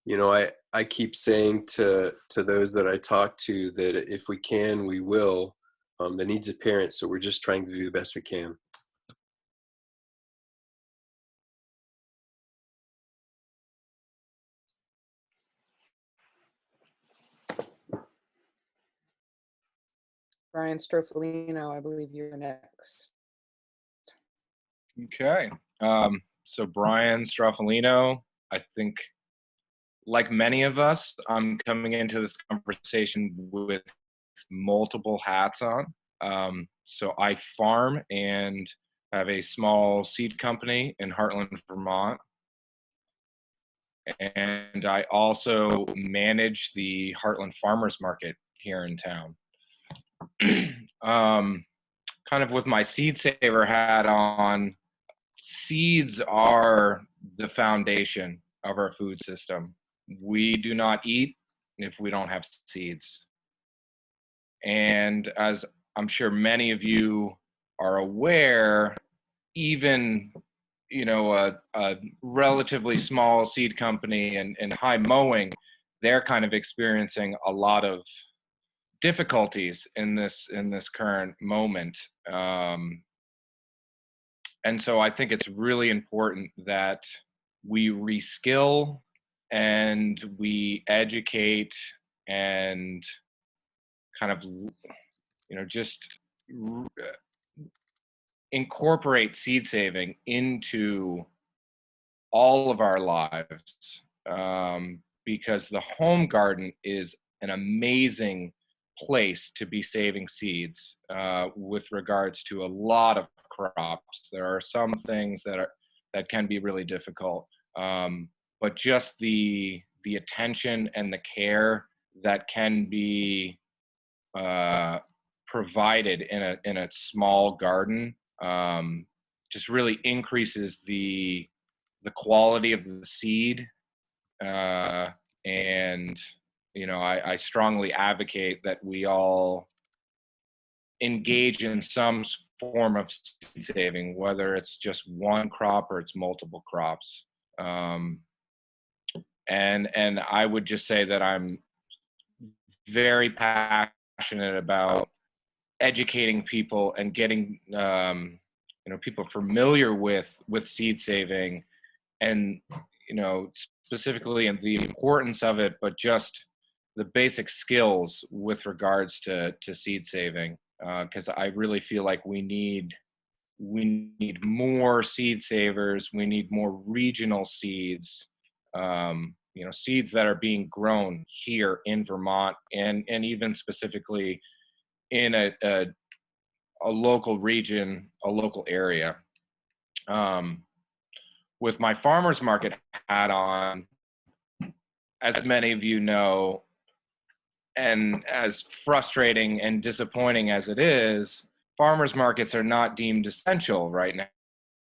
you know, I keep saying to those that I talk to that if we can, we will. The needs of parents, so we're just trying to do the best we can. Brian Strofolino, I believe you're next. Okay. So Brian Strofolino, I think, like many of us, I'm coming into this conversation with multiple hats on. So I farm and have a small seed company in Heartland, Vermont. And I also manage the Heartland Farmers Market here in town. Kind of with my seed saver hat on, seeds are the foundation of our food system. We do not eat if we don't have seeds. And as I'm sure many of you are aware, even a relatively small seed company and high mowing, they're kind of experiencing a lot of difficulties in this current moment. And so I think it's really important that we reskill and we educate and kind of, just incorporate seed saving into all of our lives, because the home garden is an amazing place to be saving seeds with regards to a lot of crops. There are some things that can be really difficult, but just the attention and the care that can be provided in a small garden just really increases the quality of the seed, and I strongly advocate that we all engage in some form of seed saving, whether it's just one crop or it's multiple crops. And I would just say that I'm very passionate about educating people and getting people familiar with seed saving, and specifically in the importance of it, but just the basic skills with regards to seed saving, because I really feel like we need more seed savers. We need more regional seeds, seeds that are being grown here in Vermont, and even specifically in a local region, a local area. With my farmer's market hat on, as many of you know, and as frustrating and disappointing as it is, farmers markets are not deemed essential right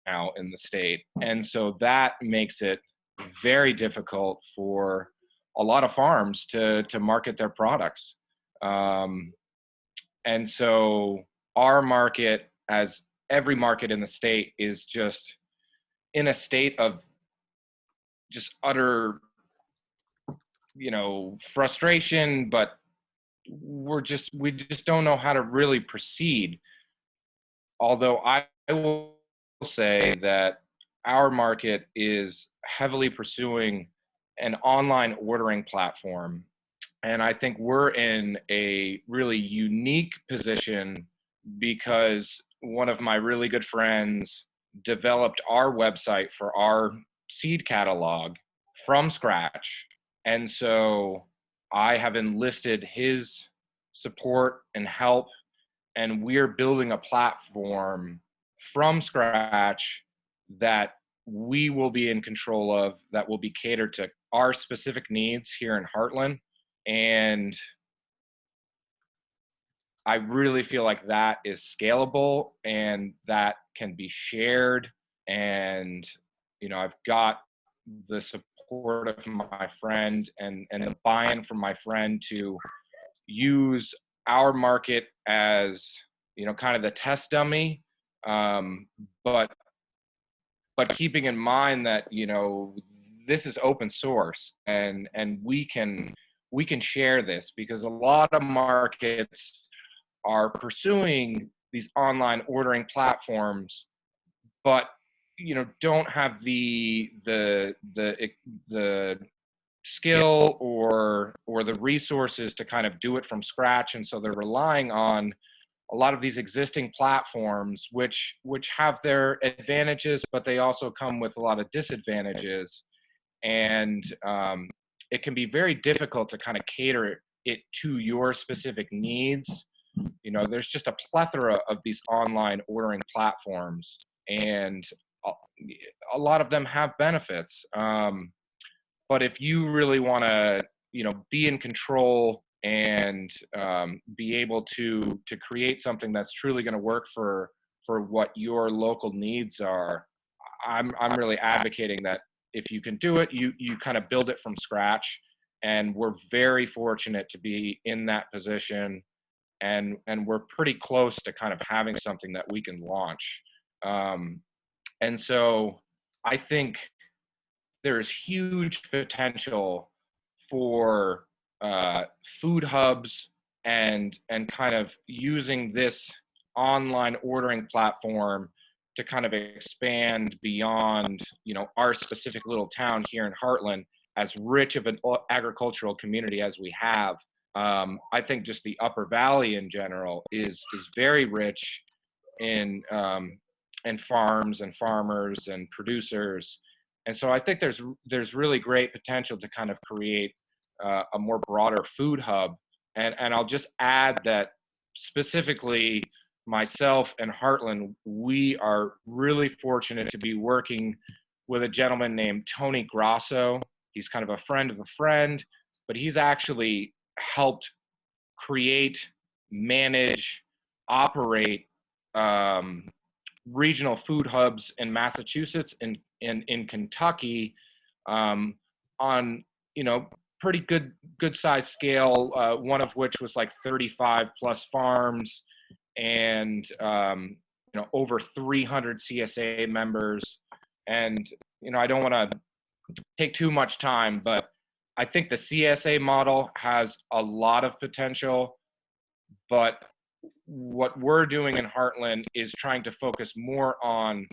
now in the state. And so that makes it very difficult for a lot of farms to market their products. And so our market, as every market in the state, is just in a state of just utter, frustration, but we just don't know how to really proceed. Although I will say that our market is heavily pursuing an online ordering platform. And I think we're in a really unique position because one of my really good friends developed our website for our seed catalog from scratch. And so I have enlisted his support and help, and we're building a platform from scratch that we will be in control of, that will be catered to our specific needs here in Heartland. And I really feel like that is scalable and that can be shared. And, I've got the support of my friend and the buy-in from my friend to use our market as, you know, kind of the test dummy, but keeping in mind that, you know, this is open source, and we can share this, because a lot of markets are pursuing these online ordering platforms, but, you know, don't have the skill or the resources to kind of do it from scratch, and so they're relying on a lot of these existing platforms, which have their advantages, but they also come with a lot of disadvantages, and it can be very difficult to kind of cater it to your specific needs. You know, there's just a plethora of these online ordering platforms, and a lot of them have benefits. But if you really want to, you know, be in control and be able to create something that's truly going to work for what your local needs are, I'm really advocating that if you can do it, you kind of build it from scratch. And we're very fortunate to be in that position, and we're pretty close to kind of having something that we can launch. And so I think there's huge potential for food hubs and kind of using this online ordering platform to kind of expand beyond, you know, our specific little town here in Heartland, as rich of an agricultural community as we have. I think just the Upper Valley in general is very rich in farms and farmers and producers. And so I think there's really great potential to kind of create a more broader food hub. And I'll just add that specifically myself and Heartland, we are really fortunate to be working with a gentleman named Tony Grasso. He's kind of a friend of a friend, but he's actually helped create, manage, operate regional food hubs in Massachusetts and in Kentucky, on, you know, pretty good size scale, one of which was like 35 plus farms, and you know, over 300 CSA members. And, you know, I don't want to take too much time, but I think the CSA model has a lot of potential, but what we're doing in Heartland is trying to focus more on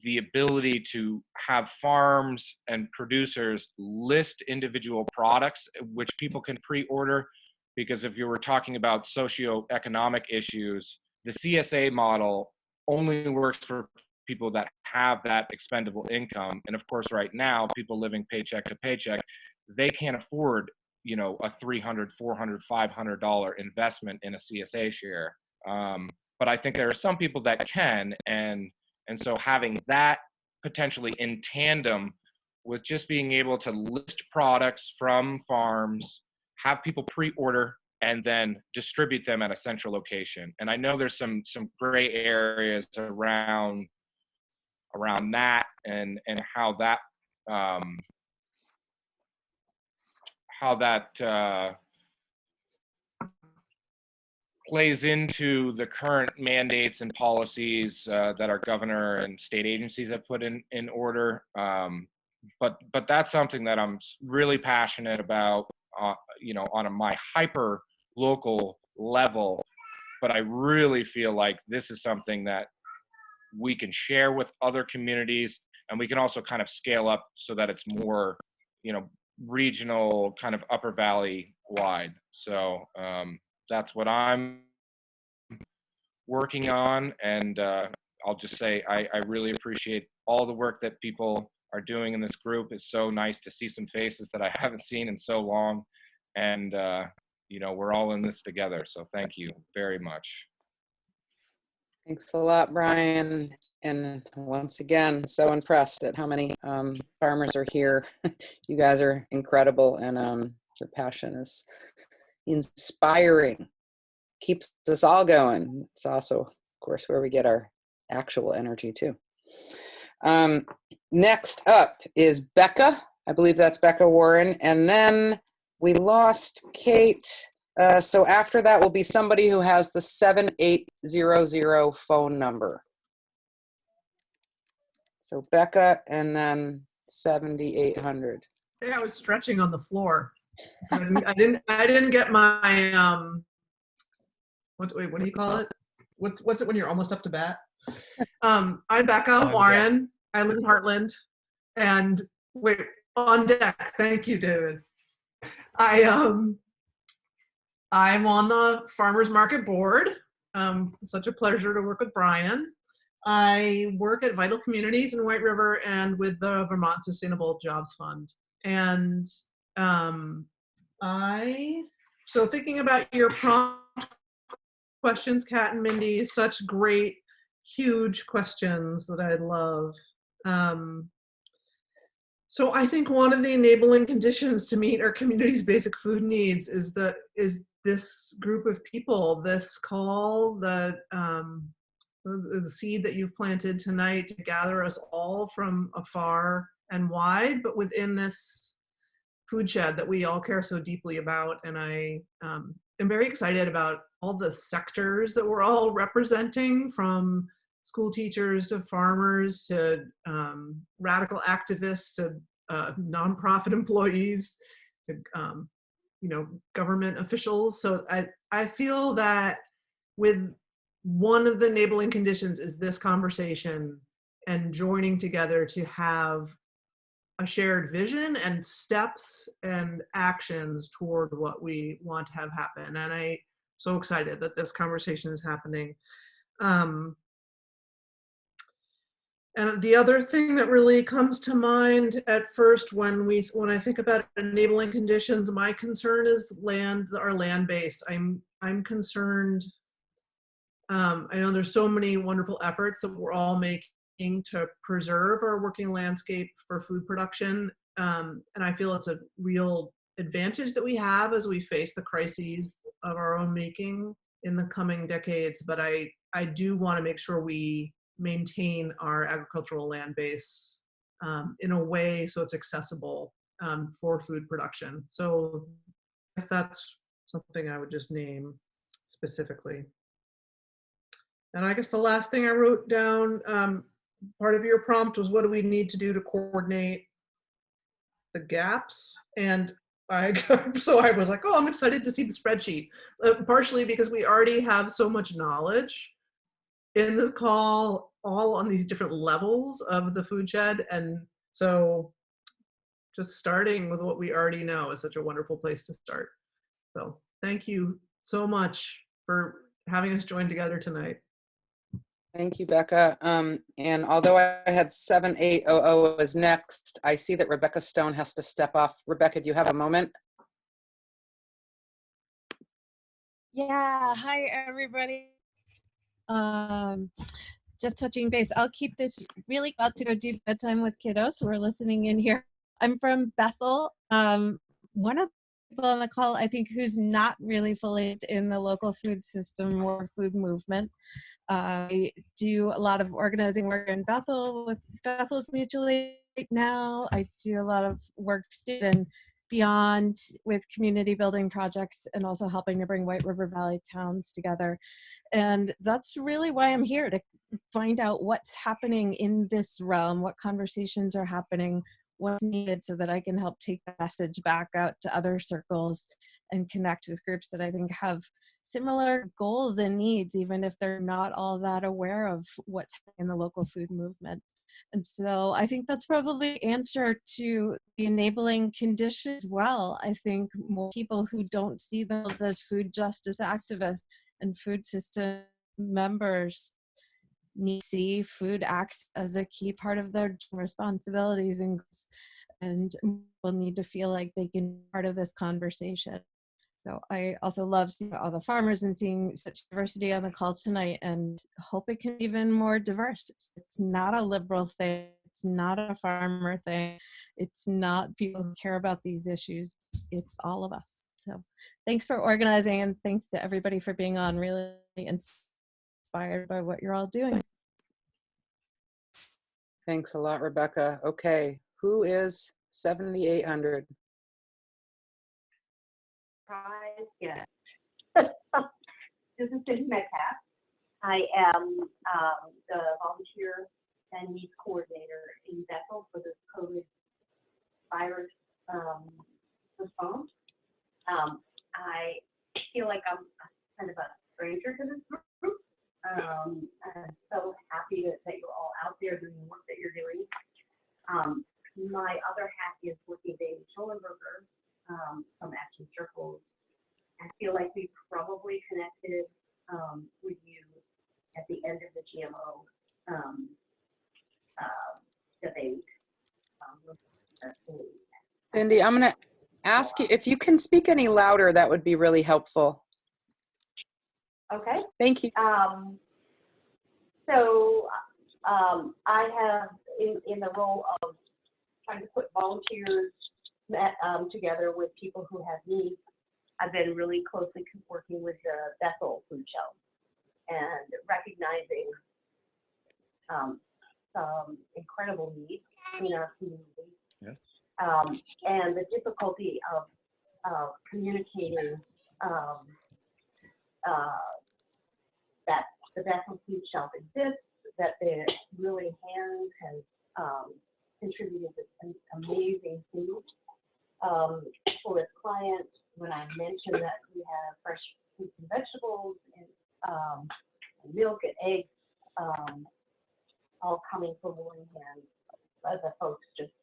the ability to have farms and producers list individual products which people can pre-order. Because if you were talking about socioeconomic issues, the CSA model only works for people that have that expendable income. And of course, right now, people living paycheck to paycheck, they can't afford, you know, a $300, $400, $500 investment in a CSA share. But I think there are some people that can, and so having that potentially in tandem with just being able to list products from farms, have people pre-order, and then distribute them at a central location. And I know there's some gray areas around that, and how that plays into the current mandates and policies that our governor and state agencies have put in order. But that's something that I'm really passionate about, you know, on my hyper local level. But I really feel like this is something that we can share with other communities, and we can also kind of scale up so that it's more, you know, regional, kind of Upper Valley wide. So that's what I'm working on, and I'll just say I really appreciate all the work that people are doing in this group. It's so nice to see some faces that I haven't seen in so long, and you know, we're all in this together. So thank you very much. Thanks a lot, Brian. And once again, so impressed at how many farmers are here. You guys are incredible, and your passion is inspiring. Keeps us all going. It's also, of course, where we get our actual energy too. Next up is Becca. I believe that's Becca Warren. And then we lost Kate So after that will be somebody who has the 7800 phone number. So Becca and then 7800. Hey, I was stretching on the floor. I didn't get my what do you call it? What's it when you're almost up to bat? I'm Becca Warren. I live in Heartland, and wait, on deck. Thank you, David. I'm on the Farmers Market Board. Such a pleasure to work with Brian. I work at Vital Communities in White River and with the Vermont Sustainable Jobs Fund. And so thinking about your prompt questions, Kat and Mindy, such great, huge questions that I love. So I think one of the enabling conditions to meet our community's basic food needs is this group of people, this call, the seed that you've planted tonight to gather us all from afar and wide, but within this food shed that we all care so deeply about. And I am very excited about all the sectors that we're all representing, from school teachers to farmers to radical activists to nonprofit employees to government officials. So I feel that with one of the enabling conditions is this conversation and joining together to have a shared vision and steps and actions toward what we want to have happen. And I'm so excited that this conversation is happening. And the other thing that really comes to mind at first when I think about enabling conditions, my concern is our land base. I'm concerned. I know there's so many wonderful efforts that we're all making to preserve our working landscape for food production. And I feel it's a real advantage that we have as we face the crises of our own making in the coming decades. But I do want to make sure we maintain our agricultural land base in a way so it's accessible for food production. So I guess that's something I would just name specifically. And I guess the last thing I wrote down, part of your prompt was, what do we need to do to coordinate the gaps? And so I was like, oh, I'm excited to see the spreadsheet, partially because we already have so much knowledge in this call, all on these different levels of the food shed. And so just starting with what we already know is such a wonderful place to start. So thank you so much for having us join together tonight. Thank you, Becca. And although I had 7800 as next, I see that Rebecca Stone has to step off. Rebecca, do you have a moment? Yeah, hi everybody. Just touching base. I'll keep this really about to go do bedtime with kiddos who are listening in here. I'm from Bethel. One of the people on the call, I think, who's not really fully in the local food system or food movement. I do a lot of organizing work in Bethel with Bethel's Mutual Aid right now. I do a lot of work state and beyond with community building projects and also helping to bring White River Valley towns together. And that's really why I'm here, to find out what's happening in this realm, what conversations are happening, what's needed, so that I can help take the message back out to other circles and connect with groups that I think have similar goals and needs, even if they're not all that aware of what's happening in the local food movement. And so I think that's probably the answer to the enabling condition as well. I think more people who don't see themselves as food justice activists and food system members need to see food acts as a key part of their responsibilities, and will need to feel like they can be part of this conversation. So I also love seeing all the farmers and seeing such diversity on the call tonight, and hope it can be even more diverse. It's not a liberal thing. It's not a farmer thing. It's not people who care about these issues. It's all of us. So thanks for organizing, and thanks to everybody for being on. Really inspired by what you're all doing. Thanks a lot, Rebecca. Okay, who is 7800? Yeah. This is Cindy Metcalf. I am the volunteer and needs coordinator in Bethel for the COVID virus response. I feel like I'm kind of a stranger to this group. I'm so happy that you're all out there doing the work that you're doing. My other hat is working with David Schollenberger from Action Circles. I feel like we probably connected with you at the end of the GMO debate. Cindy, I'm going to ask you if you can speak any louder, that would be really helpful. Okay. Thank you. So I have, in the role of trying to put volunteers together with people who have needs, I've been really closely working with the Bethel Food Shelf and recognizing some incredible needs in our community. Yes. And the difficulty of communicating that the Bethel Food Shelf exists, that the Willing Hand has contributed to amazing food for its clients. When I mentioned that we have fresh fruits and vegetables and milk and eggs, all coming from Willing Hand, the folks just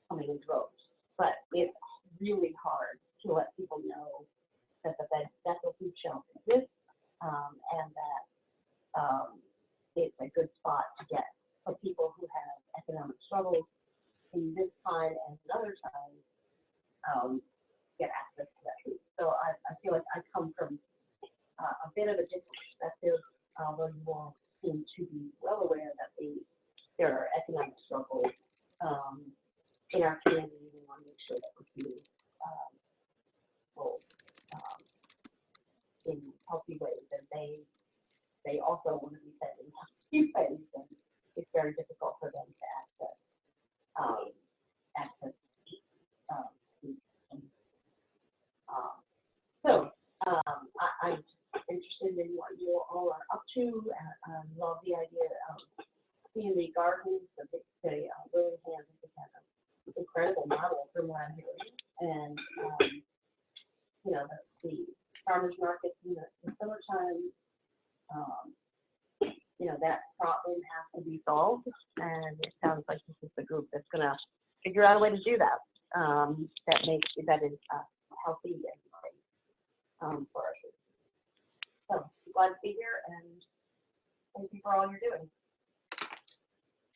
coming in droves. But it's really hard to let people know that the Bethel Food Shelf exists and that it's a good spot to get for people who have economic struggles in this time and in other times, get access to that food. So I feel like I come from a bit of a different perspective, where you all seem to be well aware that there are economic struggles in our community. We want to make sure that we're feeding people in healthy ways, and they also want to be fed in healthy ways, and it's very difficult for them to access food. So I'm interested in what you all are up to, and love the idea of community gardens. The Willing Hand has an incredible model from what I'm hearing, and the farmers markets in the summertime. That problem has to be solved, and it sounds like this is the group that's going to figure out a way to do that. That is healthy and safe for our food. So glad to be here, and thank you for all you're doing.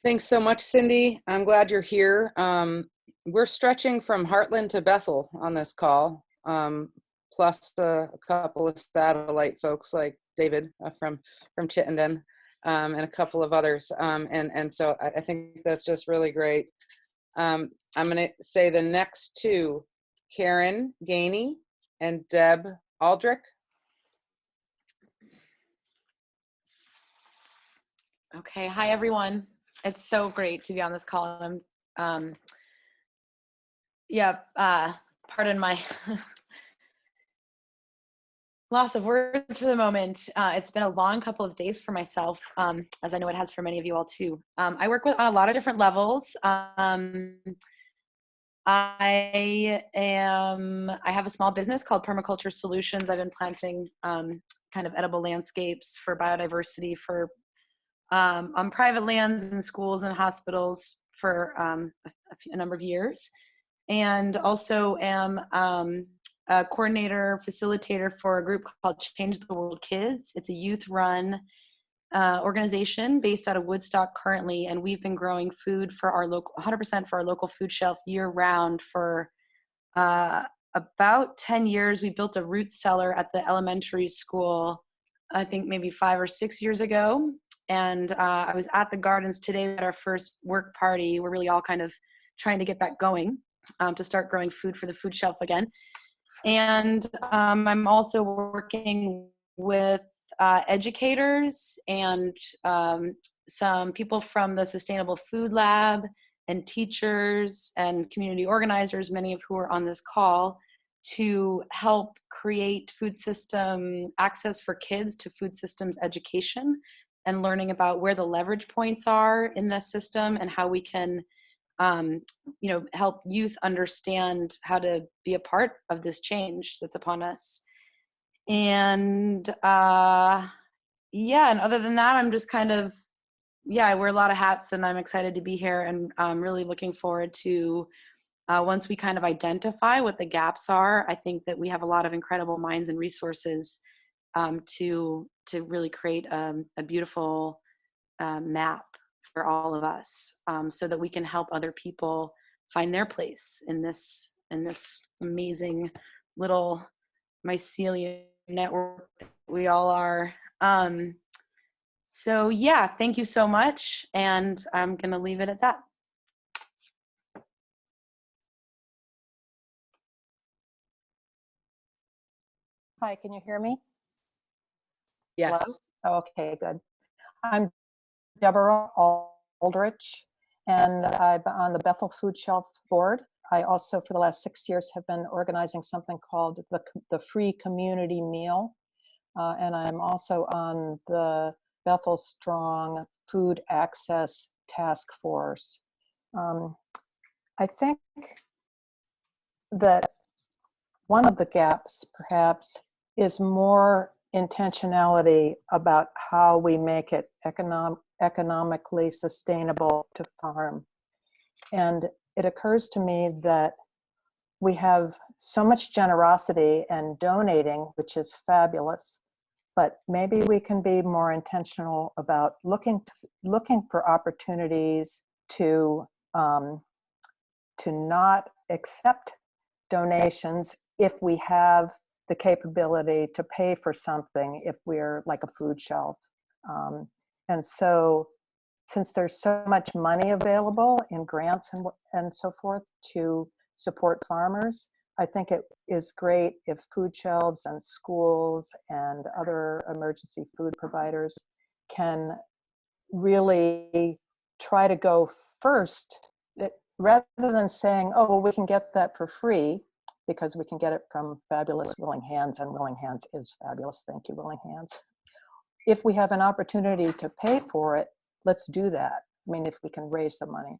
Thanks so much, Cindy. I'm glad you're here. We're stretching from Heartland to Bethel on this call, plus a couple of satellite folks like David from Chittenden, and a couple of others. And so I think that's just really great. I'm going to say the next two, Karen Gainey and Deb Aldrich. Okay, hi everyone. It's so great to be on this call. Pardon my loss of words for the moment. It's been a long couple of days for myself, as I know it has for many of you all too. I work on a lot of different levels. I have a small business called Permaculture Solutions. I've been planting kind of edible landscapes for biodiversity for on private lands and schools and hospitals for a number of years, and also am a coordinator, facilitator for a group called Change the World Kids. It's a youth-run organization based out of Woodstock currently, and we've been growing food for our local, 100% for our local food shelf year-round for about 10 years. We built a root cellar at the elementary school, I think maybe 5 or 6 years ago. And I was at the gardens today at our first work party. We're really all kind of trying to get that going to start growing food for the food shelf again. And I'm also working with educators and some people from the Sustainable Food Lab and teachers and community organizers, many of who are on this call, to help create food system access for kids to food systems education and learning about where the leverage points are in the system and how we can help youth understand how to be a part of this change that's upon us. And and other than that, I'm just kind of, I wear a lot of hats, and I'm excited to be here, and I'm really looking forward to once we kind of identify what the gaps are. I think that we have a lot of incredible minds and resources to really create a beautiful map for all of us, so that we can help other people find their place in this amazing little mycelium network that we all are. So yeah, thank you so much, and I'm gonna leave it at that. Hi, can you hear me? Yes. Hello? Okay, good. I'm Deborah Aldrich, and I'm on the Bethel Food Shelf Board. I also, for the last 6 years, have been organizing something called the Free Community Meal, and I'm also on the Bethel Strong Food Access Task Force. I think that one of the gaps, perhaps, is more intentionality about how we make it economically sustainable to farm. And it occurs to me that we have so much generosity and donating, which is fabulous, but maybe we can be more intentional about looking for opportunities to not accept donations if we have the capability to pay for something, if we're like a food shelf. And so since there's so much money available in grants and so forth to support farmers, I think it is great if food shelves and schools and other emergency food providers can really try to go first, rather than saying, oh, well, we can get that for free because we can get it from fabulous Willing Hands, and Willing Hands is fabulous. Thank you, Willing Hands. If we have an opportunity to pay for it, let's do that. I mean, if we can raise the money.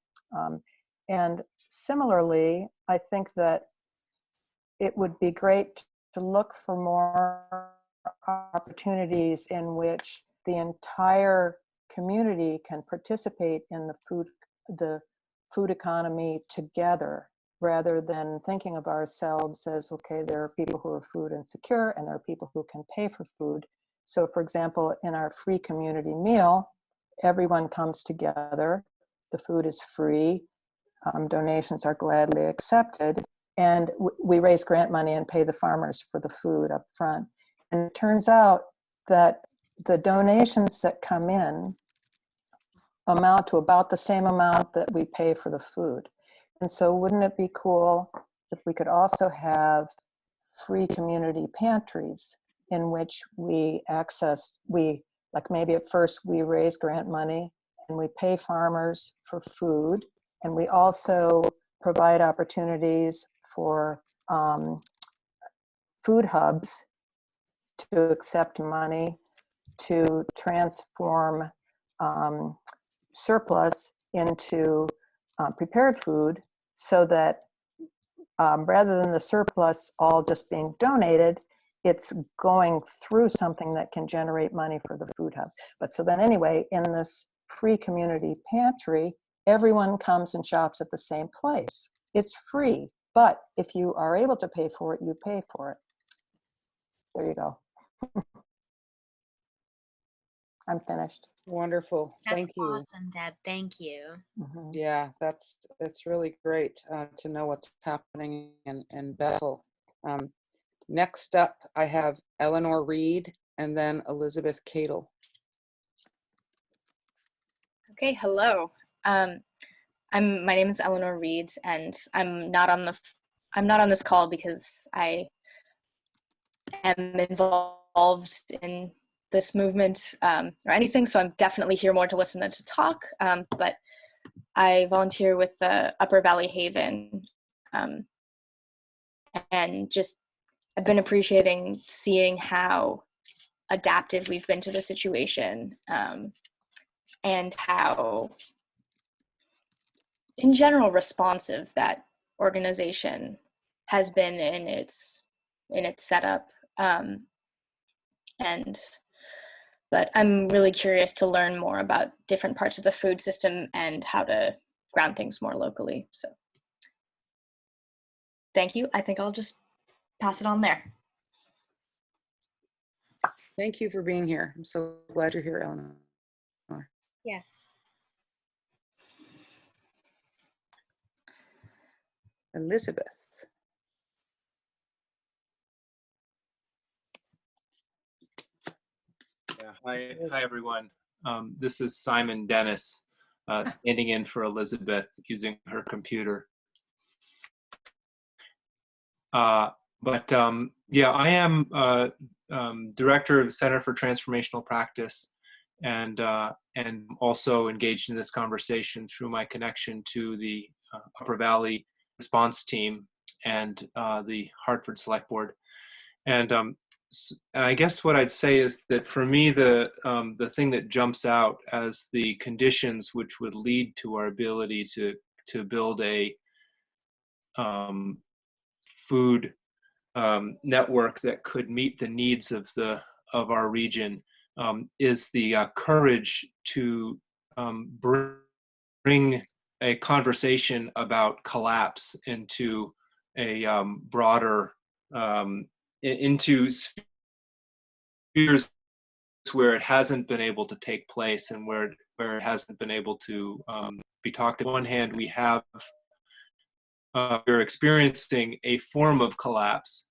And similarly, I think that it would be great to look for more opportunities in which the entire community can participate in the food economy together, rather than thinking of ourselves as, okay, there are people who are food insecure and there are people who can pay for food. So for example, in our free community meal, everyone comes together, the food is free, donations are gladly accepted, and we raise grant money and pay the farmers for the food up front. And it turns out that the donations that come in amount to about the same amount that we pay for the food. And so wouldn't it be cool if we could also have free community pantries in which we like maybe at first we raise grant money and we pay farmers for food, and we also provide opportunities for food hubs to accept money to transform surplus into prepared food, so that rather than the surplus all just being donated, it's going through something that can generate money for the food hub. But so then anyway, in this free community pantry, everyone comes and shops at the same place. It's free, but if you are able to pay for it, you pay for it. There you go. I'm finished. Wonderful. Thank you. Awesome, Deb. Thank you. Mm-hmm. Yeah, that's really great to know what's happening in Bethel. Next up, I have Eleanor Reed and then Elizabeth Cadle. Okay, hello. My name is Eleanor Reed, and I'm not on this call because I am involved in this movement or anything, so I'm definitely here more to listen than to talk. But I volunteer with the Upper Valley Haven, and just I've been appreciating seeing how adaptive we've been to the situation, and how, in general, responsive that organization has been in its setup. But I'm really curious to learn more about different parts of the food system and how to ground things more locally. So thank you. I think I'll just pass it on there. Thank you for being here. I'm so glad you're here, Eleanor. Yes. Elizabeth. Yeah, hi everyone. This is Simon Dennis, standing in for Elizabeth using her computer. Yeah, I am director of the Center for Transformational Practice, and also engaged in this conversation through my connection to the Upper Valley response team and the Hartford Select Board. And I guess what I'd say is that for me, the thing that jumps out as the conditions which would lead to our ability to build a food network that could meet the needs of our region is the courage to bring a conversation about collapse into a broader into spheres where it hasn't been able to take place and where it hasn't been able to be talked. On one hand, we're experiencing a form of collapse,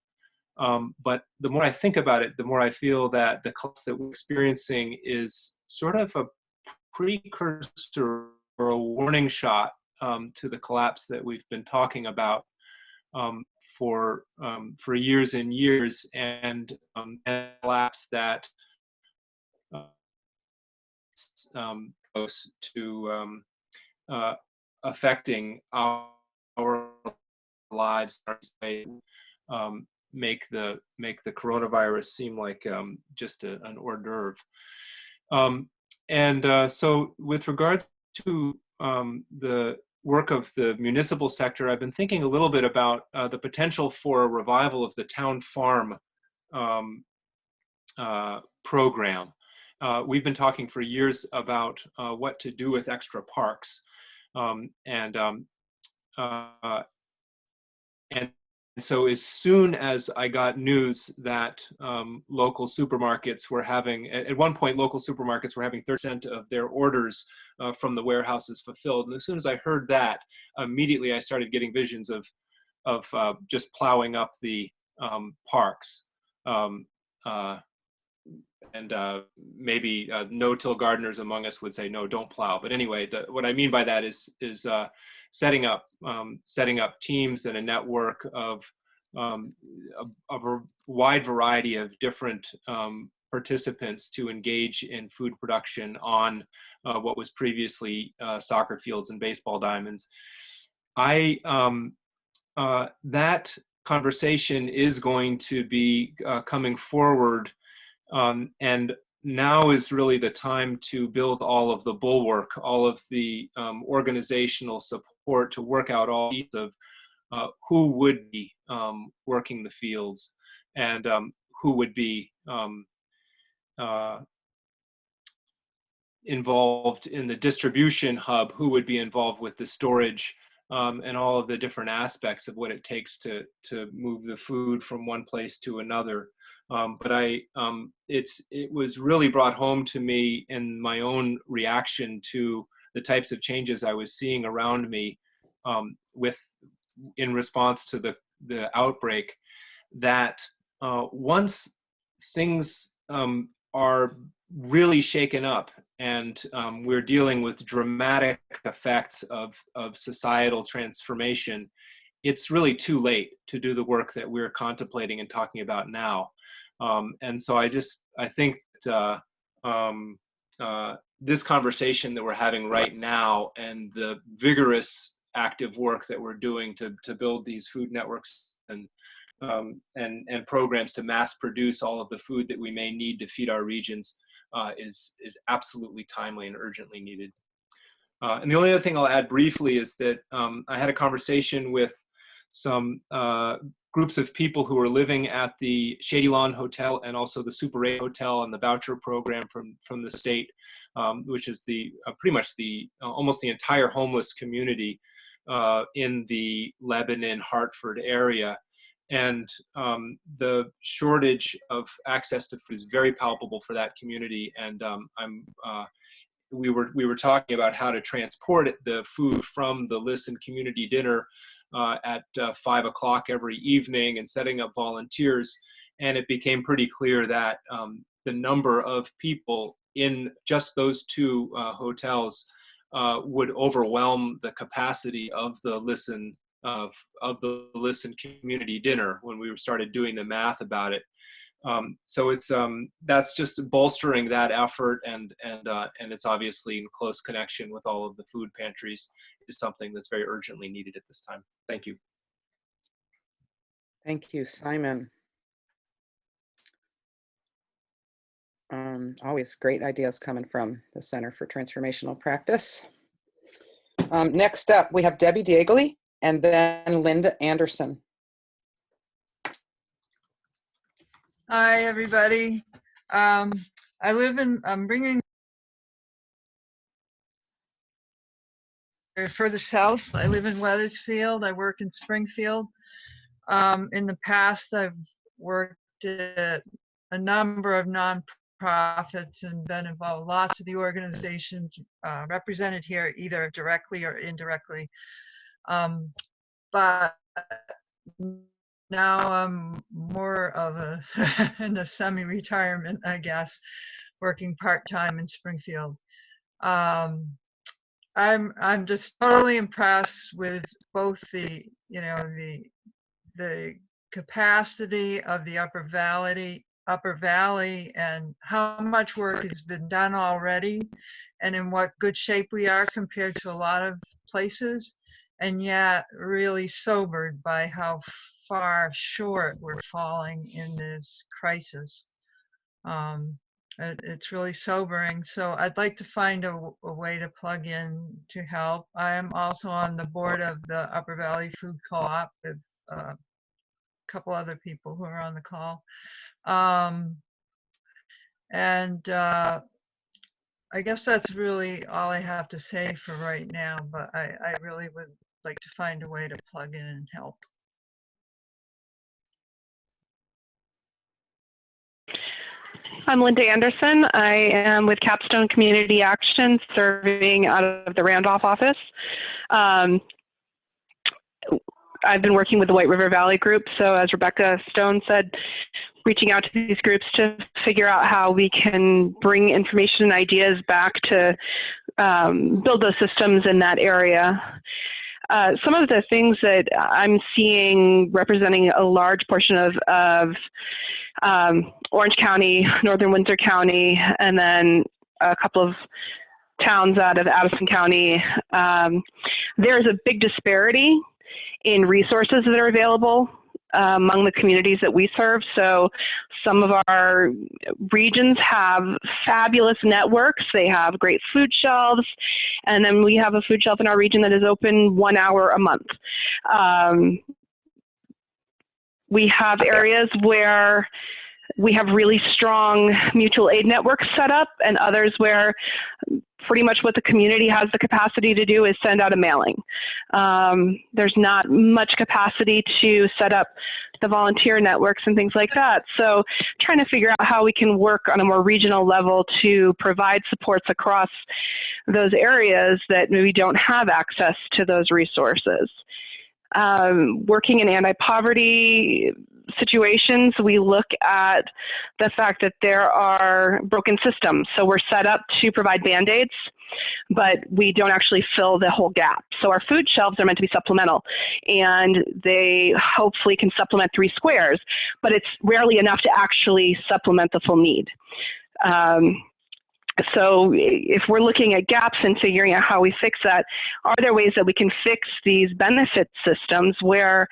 but the more I think about it, the more I feel that the collapse that we're experiencing is sort of a precursor or a warning shot to the collapse that we've been talking about for years and years, and collapse that goes to affecting our lives, make the coronavirus seem like just an hors d'oeuvre. So with regard to the work of the municipal sector, I've been thinking a little bit about the potential for a revival of the town farm program. We've been talking for years about what to do with extra parks, and so as soon as I got news that local supermarkets were having, at one point, local supermarkets were having 30% of their orders from the warehouses fulfilled. And as soon as I heard that, immediately I started getting visions of just plowing up the parks. Maybe no-till gardeners among us would say, no, don't plow. But anyway, what I mean by that is setting up teams and a network of a wide variety of different participants to engage in food production on what was previously soccer fields and baseball diamonds. That conversation is going to be coming forward. And now is really the time to build all of the bulwark, all of the organizational support to work out all these of who would be working the fields, and who would be involved in the distribution hub, who would be involved with the storage, and all of the different aspects of what it takes to move the food from one place to another. But it was really brought home to me in my own reaction to the types of changes I was seeing around me in response to the outbreak, that once things are really shaken up and we're dealing with dramatic effects of societal transformation, it's really too late to do the work that we're contemplating and talking about now. And so I think this conversation that we're having right now and the vigorous active work that we're doing to build these food networks and programs to mass produce all of the food that we may need to feed our regions is absolutely timely and urgently needed. And the only other thing I'll add briefly is that I had a conversation with some groups of people who are living at the Shady Lawn Hotel and also the Super 8 Hotel and the voucher program from the state, which is the pretty much the almost the entire homeless community in the Lebanon, Hartford area. And the shortage of access to food is very palpable for that community. And we were talking about how to transport the food from the Listen community dinner at 5 o'clock every evening and setting up volunteers. And it became pretty clear that the number of people in just those two hotels would overwhelm the capacity of the Listen Listen community dinner when we started doing the math about it. So it's that's just bolstering that effort, and it's obviously in close connection with all of the food pantries is something that's very urgently needed at this time. Thank you. Thank you, Simon. Always great ideas coming from the Center for Transformational Practice. Next up, we have Debbie Daigley and then Linda Anderson. Hi, everybody. I'm bringing further south. I live in Weathersfield. I work in Springfield. In the past, I've worked at a number of nonprofits and been involved with lots of the organizations represented here, either directly or indirectly. But now I'm more of a in the semi-retirement, I guess, working part-time in Springfield. I'm just totally impressed with both the capacity of the Upper Valley and how much work has been done already, and in what good shape we are compared to a lot of places, and yet really sobered by how far short we're falling in this crisis. It's really sobering. So I'd like to find a way to plug in to help. I am also on the board of the Upper Valley Food Co-op with a couple other people who are on the call. I guess that's really all I have to say for right now, but I really would like to find a way to plug in and help. I'm Linda Anderson. I am with Capstone Community Action, serving out of the Randolph office. I've been working with the White River Valley group, so as Rebecca Stone said, reaching out to these groups to figure out how we can bring information and ideas back to build those systems in that area. Some of the things that I'm seeing representing a large portion of Orange County, Northern Windsor County, and then a couple of towns out of Addison County, there's a big disparity in resources that are available among the communities that we serve. So some of our regions have fabulous networks. They have great food shelves. And then we have a food shelf in our region that is open 1 hour a month. We have areas where we have really strong mutual aid networks set up, and others where pretty much what the community has the capacity to do is send out a mailing. There's not much capacity to set up the volunteer networks and things like that. So trying to figure out how we can work on a more regional level to provide supports across those areas that maybe don't have access to those resources. Working in anti-poverty situations, we look at the fact that there are broken systems. So we're set up to provide Band-Aids, but we don't actually fill the whole gap. So our food shelves are meant to be supplemental, and they hopefully can supplement 3 squares, but it's rarely enough to actually supplement the full need. So if we're looking at gaps and figuring out how we fix that, are there ways that we can fix these benefit systems where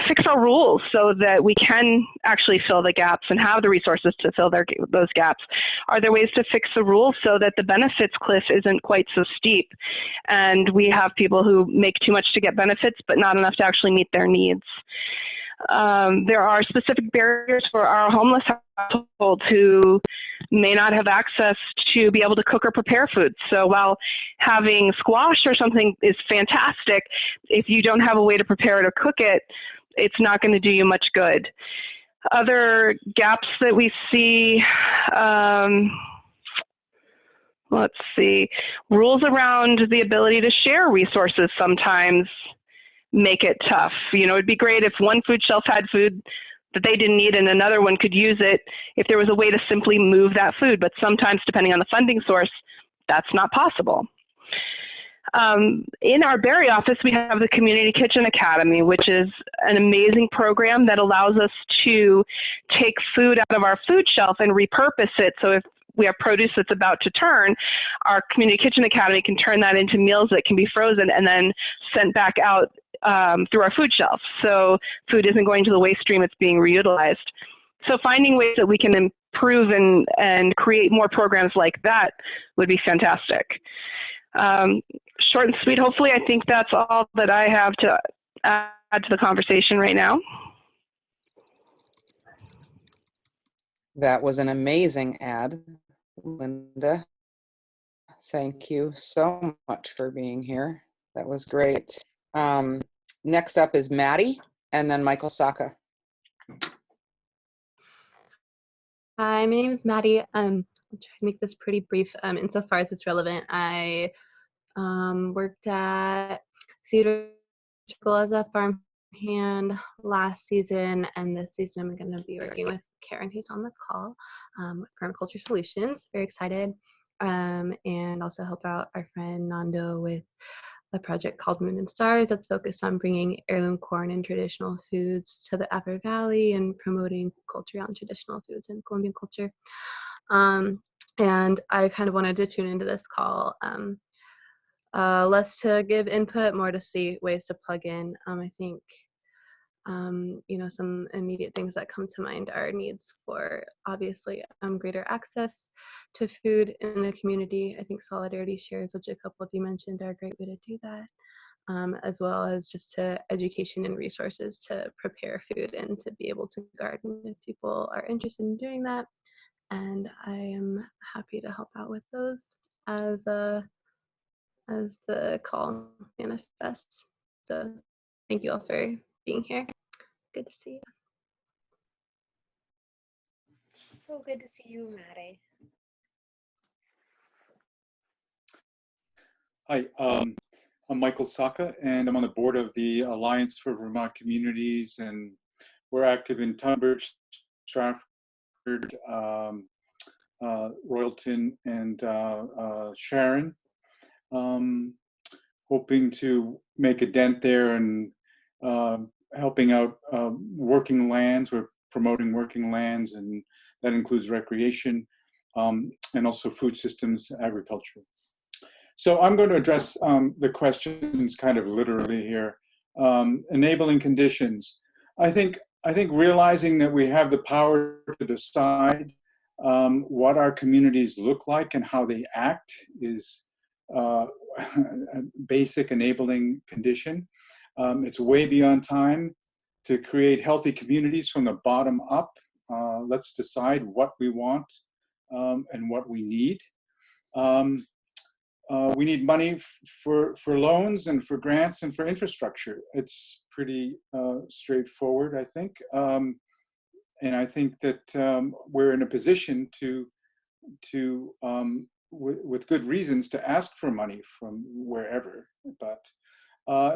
fix our rules so that we can actually fill the gaps and have the resources to fill those gaps? Are there ways to fix the rules so that the benefits cliff isn't quite so steep and we have people who make too much to get benefits but not enough to actually meet their needs? There are specific barriers for our homeless households who may not have access to be able to cook or prepare food. So while having squash or something is fantastic, if you don't have a way to prepare it or cook it, it's not going to do you much good. Other gaps that we see, let's see, rules around the ability to share resources sometimes make it tough. You know, it'd be great if one food shelf had food that they didn't need and another one could use it if there was a way to simply move that food. But sometimes, depending on the funding source, that's not possible. In our Barrie office, we have the Community Kitchen Academy, which is an amazing program that allows us to take food out of our food shelf and repurpose it. So if we have produce that's about to turn, our Community Kitchen Academy can turn that into meals that can be frozen and then sent back out through our food shelf. So food isn't going to the waste stream, it's being reutilized. So finding ways that we can improve and create more programs like that would be fantastic. Short and sweet, hopefully. I think that's all that I have to add to the conversation right now. That was an amazing ad, Linda. Thank you so much for being here. That was great. Next up is Maddie, and then Michael Saka. Hi, my name is Maddie. I'll try to make this pretty brief insofar as it's relevant. I worked at Cedar Circle as a farmhand last season, and this season I'm going to be working with Karen, who's on the call, with Permaculture Solutions. Very excited. And also help out our friend Nando with a project called Moon and Stars that's focused on bringing heirloom corn and traditional foods to the Upper Valley and promoting culture on traditional foods and Colombian culture. And I kind of wanted to tune into this call, less to give input, more to see ways to plug in. I think you know, some immediate things that come to mind are needs for obviously greater access to food in the community. I think solidarity shares, which a couple of you mentioned, are a great way to do that, as well as just to education and resources to prepare food and to be able to garden if people are interested in doing that. And I am happy to help out with those as the call manifests. So thank you all for being here. Good to see you. So good to see you, Maddie. Hi, I'm Michael Saka, and I'm on the board of the Alliance for Vermont Communities, and we're active in Tunbridge, Stratford, Royalton, and Sharon. Hoping to make a dent there and helping out working lands. We're promoting working lands, and that includes recreation and also food systems, agriculture. So I'm going to address the questions kind of literally here. Enabling conditions. I think realizing that we have the power to decide what our communities look like and how they act is a basic enabling condition. It's way beyond time to create healthy communities from the bottom up. Let's decide what we want and what we need. We need money for loans and for grants and for infrastructure. It's pretty straightforward, I think. And I think that we're in a position to with good reasons to ask for money from wherever. But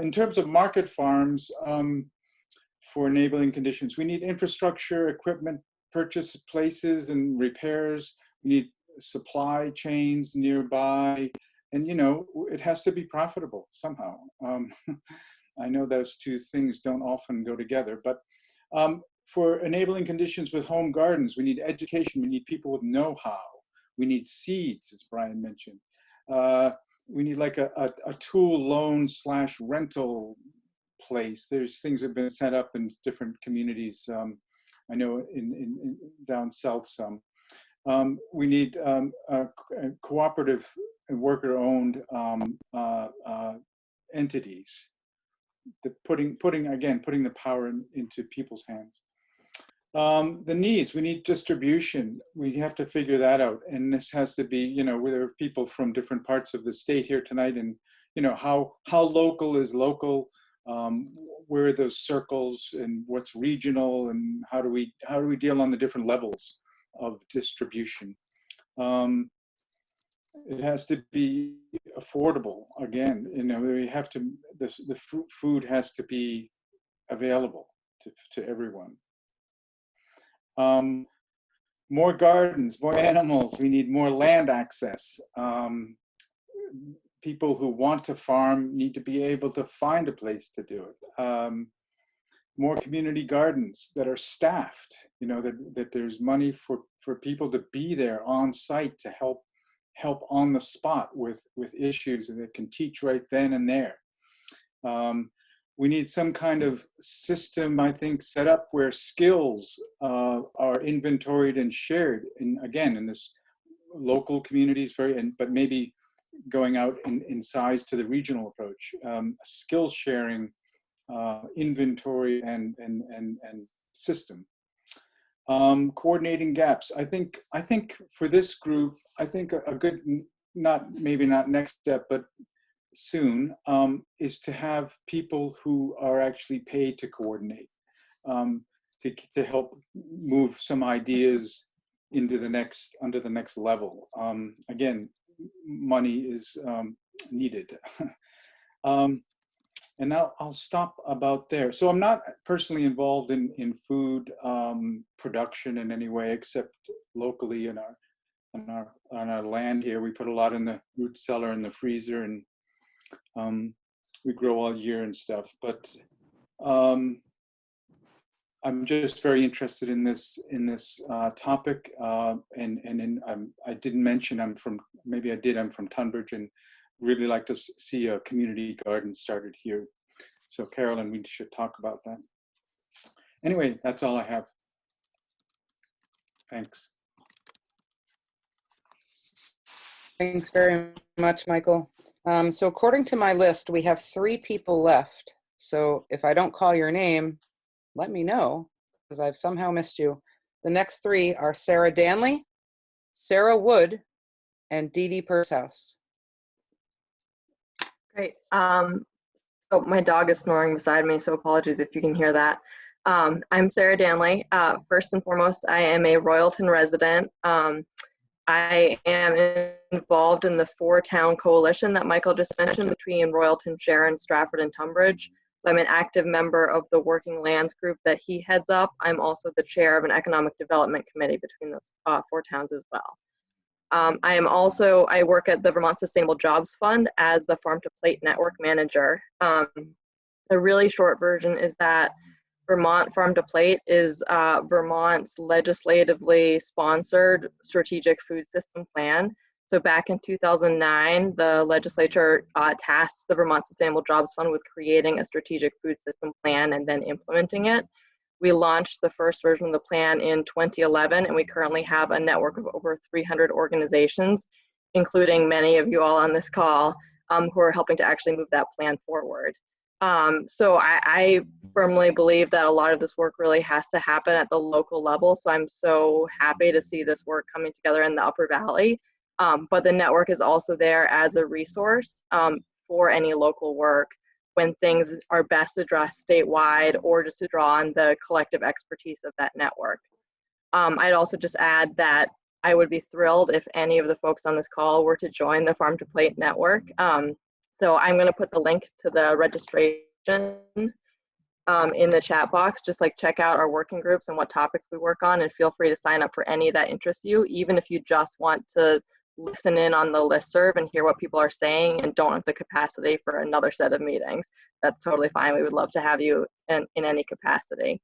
in terms of market farms, for enabling conditions, we need infrastructure, equipment, purchase places and repairs. We need supply chains nearby. And, you know, it has to be profitable somehow. I know those two things don't often go together, but for enabling conditions with home gardens, we need education. We need people with know-how. We need seeds, as Brian mentioned. We need like a tool loan / rental place. There's things that have been set up in different communities. I know in down south some. We need cooperative and worker-owned entities. Putting the power into people's hands. The needs, we need distribution. We have to figure that out. And this has to be, you know, there are people from different parts of the state here tonight, and, you know, how local is local, where are those circles, and what's regional, and how do we deal on the different levels of distribution. It has to be affordable. Again, you know, we have to, the food has to be available to everyone. More gardens, more animals. We need more land access. People who want to farm need to be able to find a place to do it. More community gardens that are staffed, you know, that there's money for people to be there on site to help on the spot with issues, and that can teach right then and there. We need some kind of system, I think, set up where skills are inventoried and shared. And again, in this local communities, but maybe going out in size to the regional approach. Skills sharing, inventory, and system. Coordinating gaps. I think for this group, I think a good, maybe not next step, but soon, is to have people who are actually paid to coordinate, to help move some ideas under the next level. Again, money is needed. And now I'll stop about there. So I'm not personally involved in food production in any way, except locally on our land here. We put a lot in the root cellar and the freezer, and we grow all year and stuff. But I'm just very interested in this topic, and I didn't mention I'm from Tunbridge, and really like to see a community garden started here. So Carolyn, we should talk about that. Anyway, that's all I have. Thanks. Thanks very much, Michael. So according to my list, we have 3 people left. So if I don't call your name, let me know, because I've somehow missed you. The next 3 are Sarah Danley, Sarah Wood, and Dee Dee Purshouse. Great. So my dog is snoring beside me, so apologies if you can hear that. I'm Sarah Danley. First and foremost, I am a Royalton resident. I am involved in the 4-town coalition that Michael just mentioned between Royalton, Sharon, Stratford, and Tunbridge. So I'm an active member of the Working Lands group that he heads up. I'm also the chair of an economic development committee between those 4 towns as well. I work at the Vermont Sustainable Jobs Fund as the Farm to Plate Network Manager. The really short version is that Vermont Farm to Plate is Vermont's legislatively sponsored strategic food system plan. So back in 2009, the legislature tasked the Vermont Sustainable Jobs Fund with creating a strategic food system plan and then implementing it. We launched the first version of the plan in 2011, and we currently have a network of over 300 organizations, including many of you all on this call, who are helping to actually move that plan forward. So I firmly believe that a lot of this work really has to happen at the local level. So I'm so happy to see this work coming together in the Upper Valley. But the network is also there as a resource for any local work when things are best addressed statewide, or just to draw on the collective expertise of that network. I'd also just add that I would be thrilled if any of the folks on this call were to join the Farm to Plate network. So I'm going to put the links to the registration in the chat box. Just like check out our working groups and what topics we work on, and feel free to sign up for any that interest you, even if you just want to listen in on the listserv and hear what people are saying and don't have the capacity for another set of meetings. That's totally fine. We would love to have you in any capacity.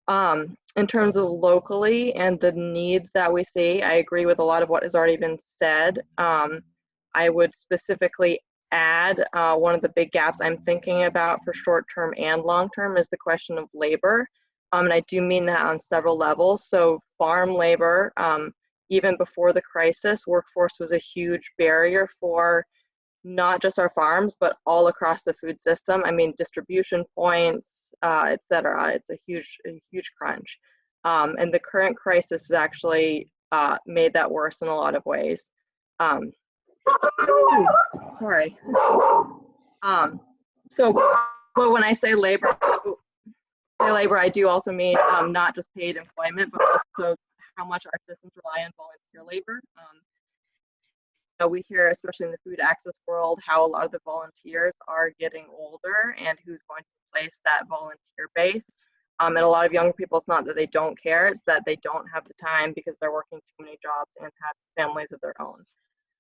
In terms of locally and the needs that we see, I agree with a lot of what has already been said. I would specifically add one of the big gaps I'm thinking about for short-term and long-term is the question of labor. And I do mean that on several levels. So farm labor, even before the crisis, workforce was a huge barrier for not just our farms, but all across the food system. I mean, distribution points, et cetera. It's a huge crunch. And the current crisis has actually made that worse in a lot of ways. Sorry. But when I say labor, I do also mean not just paid employment, but also how much our systems rely on volunteer labor. We hear, especially in the food access world, how a lot of the volunteers are getting older and who's going to replace that volunteer base. And a lot of younger people, it's not that they don't care, it's that they don't have the time because they're working too many jobs and have families of their own.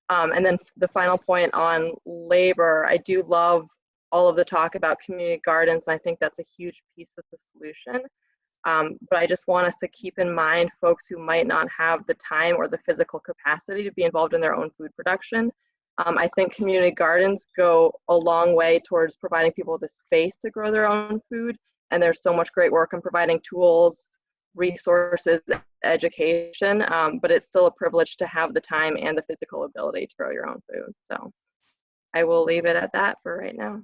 And then the final point on labor, I do love all of the talk about community gardens, and I think that's a huge piece of the solution. But I just want us to keep in mind folks who might not have the time or the physical capacity to be involved in their own food production. I think community gardens go a long way towards providing people the space to grow their own food. And there's so much great work in providing tools, resources, education, but it's still a privilege to have the time and the physical ability to grow your own food. So I will leave it at that for right now.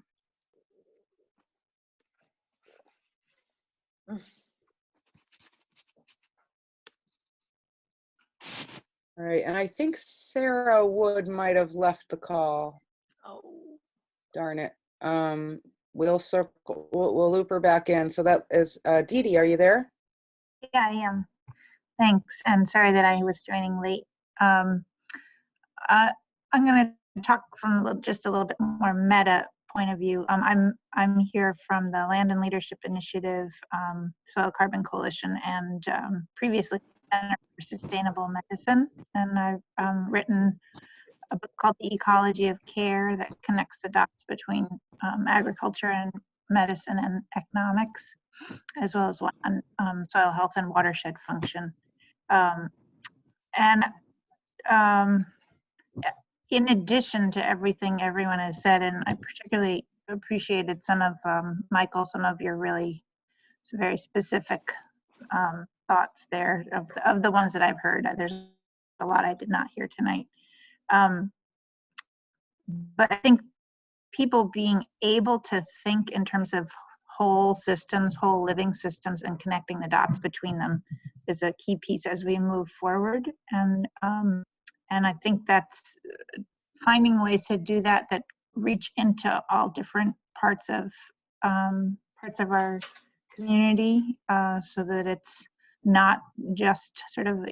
All right, and I think Sarah Wood might have left the call. Oh, darn it. We'll loop her back in. So that is Dee Dee, are you there? Yeah, I am. Thanks, and sorry that I was joining late. I'm going to talk from just a little bit more meta point of view. I'm here from the Land and Leadership Initiative, Soil Carbon Coalition, and previously Center for Sustainable Medicine. And I've written a book called The Ecology of Care that connects the dots between agriculture and medicine and economics, as well as on soil health and watershed function. In addition to everything everyone has said, and I particularly appreciated some of Michael, some of your really very specific thoughts there of the ones that I've heard. There's a lot I did not hear tonight. But I think people being able to think in terms of whole systems, whole living systems, and connecting the dots between them is a key piece as we move forward. And I think that's finding ways to do that reach into all different parts of our community, so that it's not just sort of,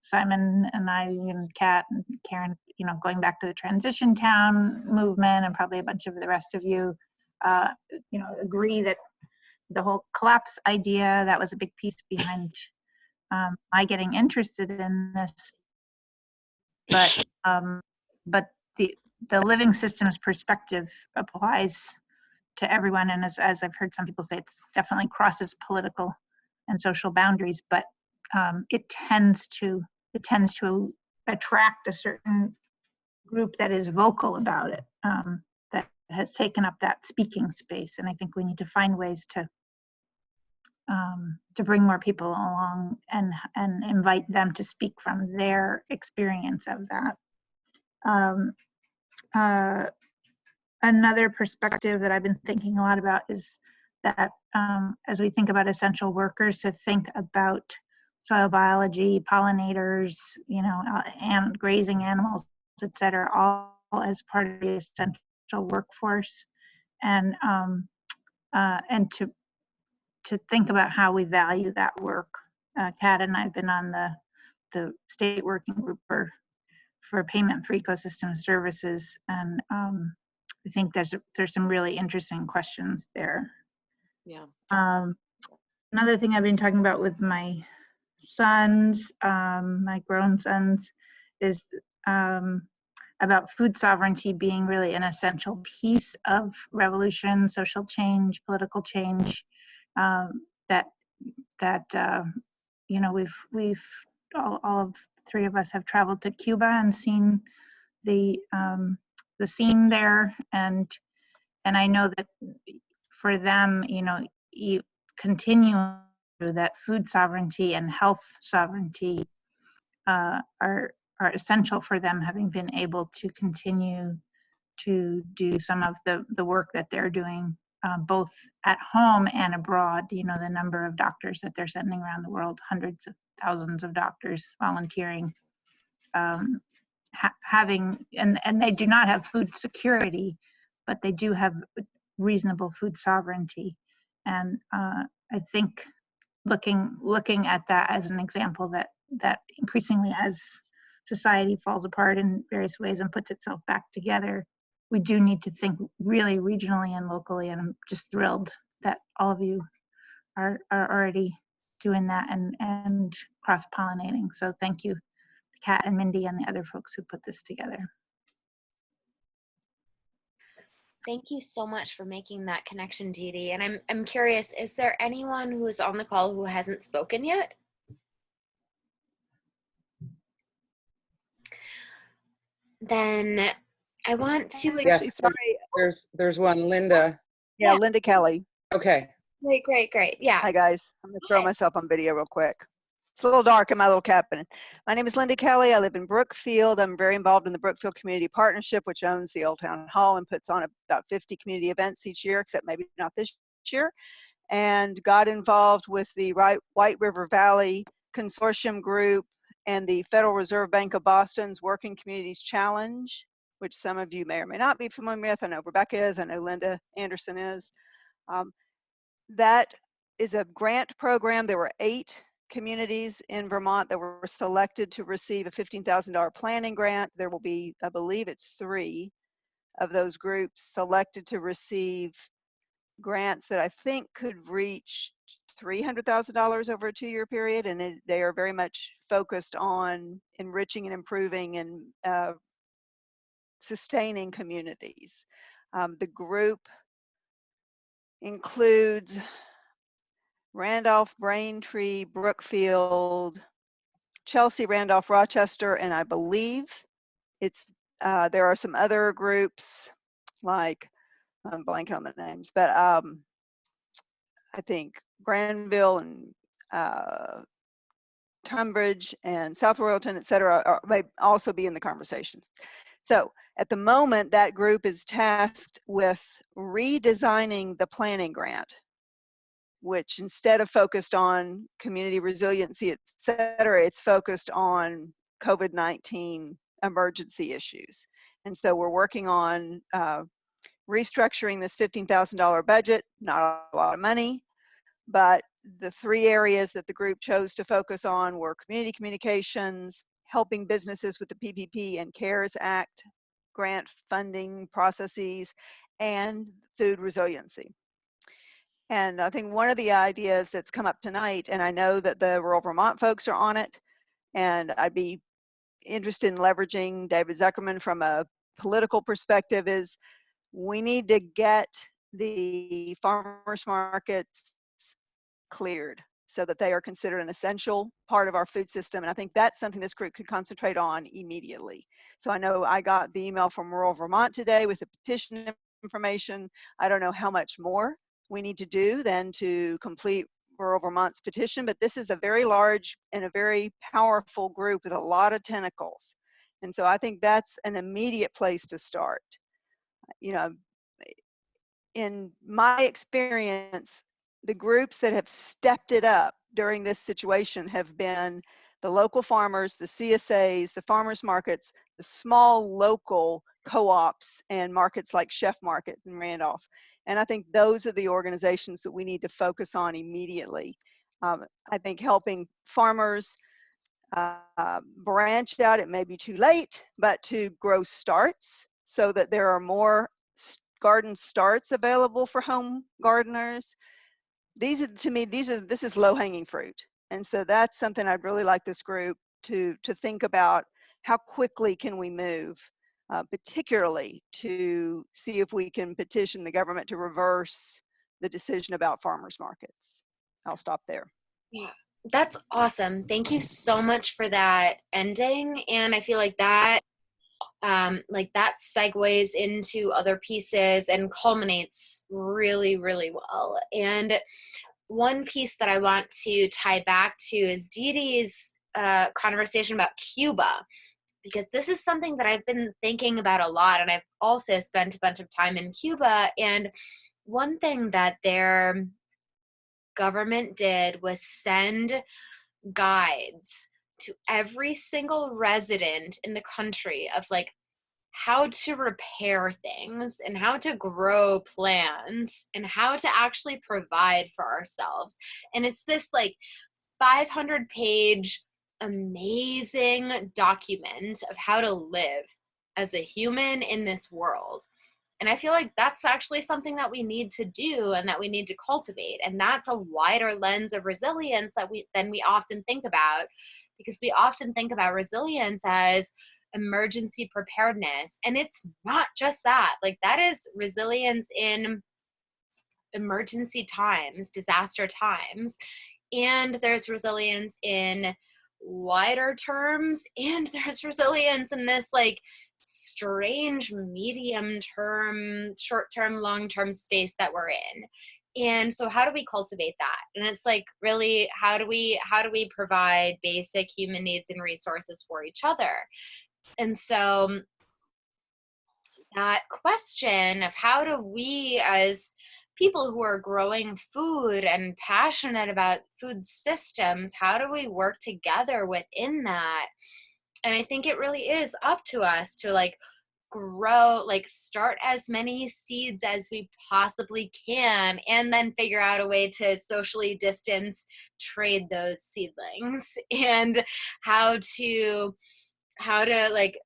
Simon and I and Kat and Karen, going back to the transition town movement, and probably a bunch of the rest of you, agree that the whole collapse idea, that was a big piece behind my getting interested in this. But the living systems perspective applies to everyone, and as I've heard some people say, it's definitely crosses political and social boundaries, but it tends to attract a certain group that is vocal about it, that has taken up that speaking space. And I think we need to find ways to bring more people along and invite them to speak from their experience of that. Another perspective that I've been thinking a lot about is that as we think about essential workers, to think about soil biology, pollinators, and grazing animals, et cetera, all as part of the essential workforce, and to think about how we value that work. Kat and I have been on the state working group for payment for ecosystem services, and I think there's some really interesting questions there. Yeah. Another thing I've been talking about with my sons, my grown sons, is about food sovereignty being really an essential piece of revolution, social change, political change, that that you know, we've all of three of us have traveled to Cuba and seen the scene there, and I know that for them, you know, you continue that food sovereignty and health sovereignty are essential for them, having been able to continue to do some of the work that they're doing, both at home and abroad. You know, the number of doctors that they're sending around the world, hundreds of thousands of doctors volunteering, having, and they do not have food security, but they do have reasonable food sovereignty. And I think looking at that as an example that increasingly, as society falls apart in various ways and puts itself back together, we do need to think really regionally and locally. And I'm just thrilled that all of you are already doing that and cross-pollinating. So thank you, Kat and Mindy and the other folks who put this together. Thank you so much for making that connection, Dee Dee. And I'm curious, is there anyone who is on the call who hasn't spoken yet? Then I want to. Yes, sorry. There's one, Linda. Yeah, Linda Kelly. Okay. Great. Yeah. Hi, guys. I'm going to throw myself on video real quick. It's a little dark in my little cabin. My name is Linda Kelly. I live in Brookfield. I'm very involved in the Brookfield Community Partnership, which owns the Old Town Hall and puts on about 50 community events each year, except maybe not this year. And got involved with the White River Valley Consortium Group and the Federal Reserve Bank of Boston's Working Communities Challenge, which some of you may or may not be familiar with. I know Rebecca is. I know Linda Anderson is. That is a grant program. There were 8 communities in Vermont that were selected to receive a $15,000 planning grant. There will be, I believe it's 3 of those groups selected to receive grants that I think could reach $300,000 over a 2-year period. And they are very much focused on enriching and improving and sustaining communities. The group includes Randolph, Braintree, Brookfield, Chelsea, Randolph, Rochester, and I believe it's there are some other groups, like I'm blanking on the names, but I think Granville and Tunbridge and South Royalton, et cetera, may also be in the conversations. So at the moment, that group is tasked with redesigning the planning grant, which instead of focused on community resiliency, et cetera, it's focused on COVID-19 emergency issues. And so we're working on restructuring this $15,000 budget, not a lot of money, but the 3 areas that the group chose to focus on were community communications, helping businesses with the PPP and CARES Act grant funding processes, and food resiliency. And I think one of the ideas that's come up tonight, and I know that the Rural Vermont folks are on it, and I'd be interested in leveraging David Zuckerman from a political perspective, is we need to get the farmers markets cleared so that they are considered an essential part of our food system. And I think that's something this group could concentrate on immediately. So I know I got the email from Rural Vermont today with the petition information. I don't know how much more we need to do than to complete Rural Vermont's petition, but this is a very large and a very powerful group with a lot of tentacles. And so I think that's an immediate place to start. You know, in my experience, the groups that have stepped it up during this situation have been the local farmers, the CSAs, the farmers markets, the small local co-ops and markets like Chef Market in Randolph. And I think those are the organizations that we need to focus on immediately. I think helping farmers branch out, it may be too late, but to grow starts so that there are more garden starts available for home gardeners. These are, to me, this is low-hanging fruit. And so that's something I'd really like this group to think about. How quickly can we move, particularly to see if we can petition the government to reverse the decision about farmers markets. I'll stop there. Yeah, that's awesome. Thank you so much for that ending. And I feel like that segues into other pieces and culminates really, really well. And one piece that I want to tie back to is Dee Dee's conversation about Cuba, because this is something that I've been thinking about a lot, and I've also spent a bunch of time in Cuba. And one thing that their government did was send guides to every single resident in the country of like how to repair things and how to grow plants and how to actually provide for ourselves. And it's this like 500-page amazing document of how to live as a human in this world. And I feel like that's actually something that we need to do and that we need to cultivate. And that's a wider lens of resilience than we often think about, because we often think about resilience as emergency preparedness. And it's not just that. Like, that is resilience in emergency times, disaster times. And there's resilience in wider terms, and there's resilience in this like strange medium term, short term, long term space that we're in. And so how do we cultivate that? And it's like, really, how do we provide basic human needs and resources for each other? And so that question of how do we, as people who are growing food and passionate about food systems, how do we work together within that? And I think it really is up to us to like grow, like start as many seeds as we possibly can, and then figure out a way to socially distance trade those seedlings, and how to like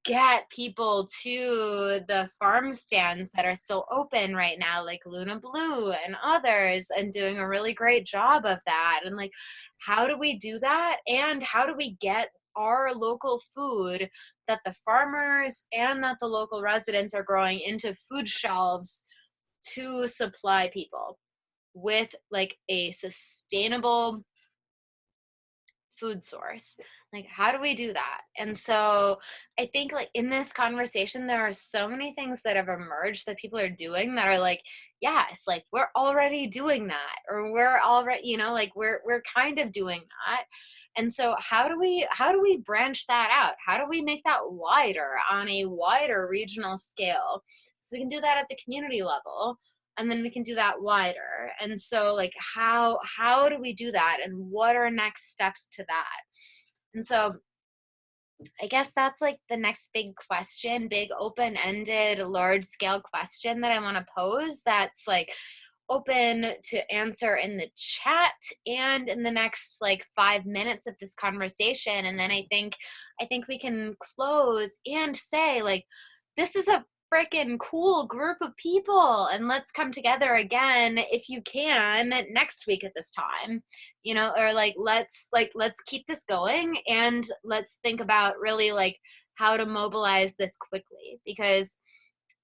get people to the farm stands that are still open right now, like Luna Blue and others, and doing a really great job of that. And like, how do we do that? And how do we get our local food that the farmers and that the local residents are growing into food shelves to supply people with like a sustainable food source? Like, how do we do that? And so I think like in this conversation, there are so many things that have emerged that people are doing that are like, yes, like we're already doing that, or we're already, you know, like we're kind of doing that. And so how do we branch that out? How do we make that wider on a wider regional scale, so we can do that at the community level, and then we can do that wider? And so like how do we do that, and what are next steps to that? And so I guess that's like the next big question, big open-ended, large-scale question that I want to pose, that's like open to answer in the chat and in the next like 5 minutes of this conversation. And then I think we can close and say like, this is a freaking cool group of people, and let's come together again if you can next week at this time, you know, or like let's keep this going, and let's think about really like how to mobilize this quickly, because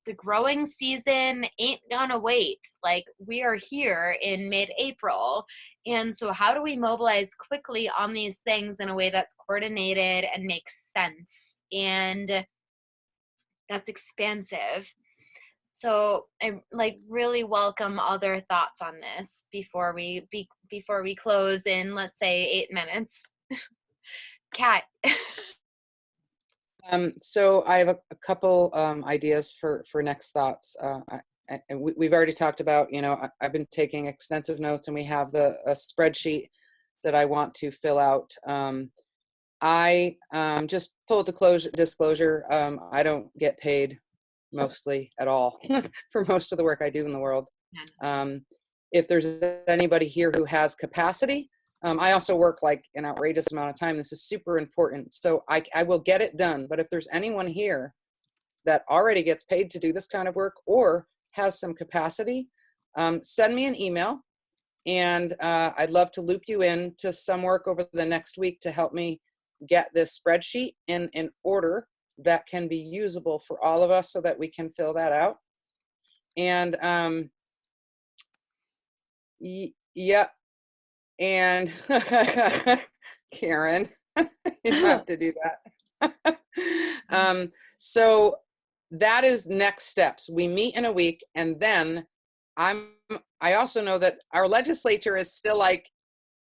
the growing season ain't gonna wait. Like, we are here in mid-April, and so how do we mobilize quickly on these things in a way that's coordinated and makes sense and that's expansive? So I like really welcome other thoughts on this before we close in, let's say, 8 minutes. Kat. So I have a couple ideas for next thoughts. We've already talked about, you know, I've been taking extensive notes, and we have a spreadsheet that I want to fill out. I just full disclosure, I don't get paid mostly at all for most of the work I do in the world. If there's anybody here who has capacity, I also work like an outrageous amount of time. This is super important. So I will get it done. But if there's anyone here that already gets paid to do this kind of work or has some capacity, send me an email, and I'd love to loop you in to some work over the next week to help me get this spreadsheet in order that can be usable for all of us, so that we can fill that out. And yeah, And Karen, you don't have to do that. So that is next steps. We meet in a week, and then I also know that our legislature is still like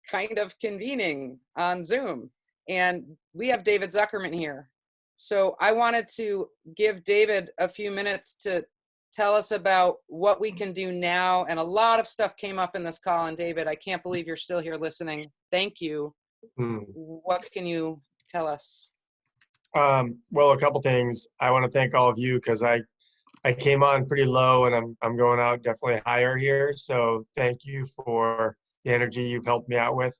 kind of convening on Zoom, and we have David Zuckerman here. So I wanted to give David a few minutes to tell us about what we can do now. And a lot of stuff came up in this call. And David, I can't believe you're still here listening. Thank you. What can you tell us? Well, a couple things. I want to thank all of you because I came on pretty low and I'm going out definitely higher here. So thank you for the energy you've helped me out with.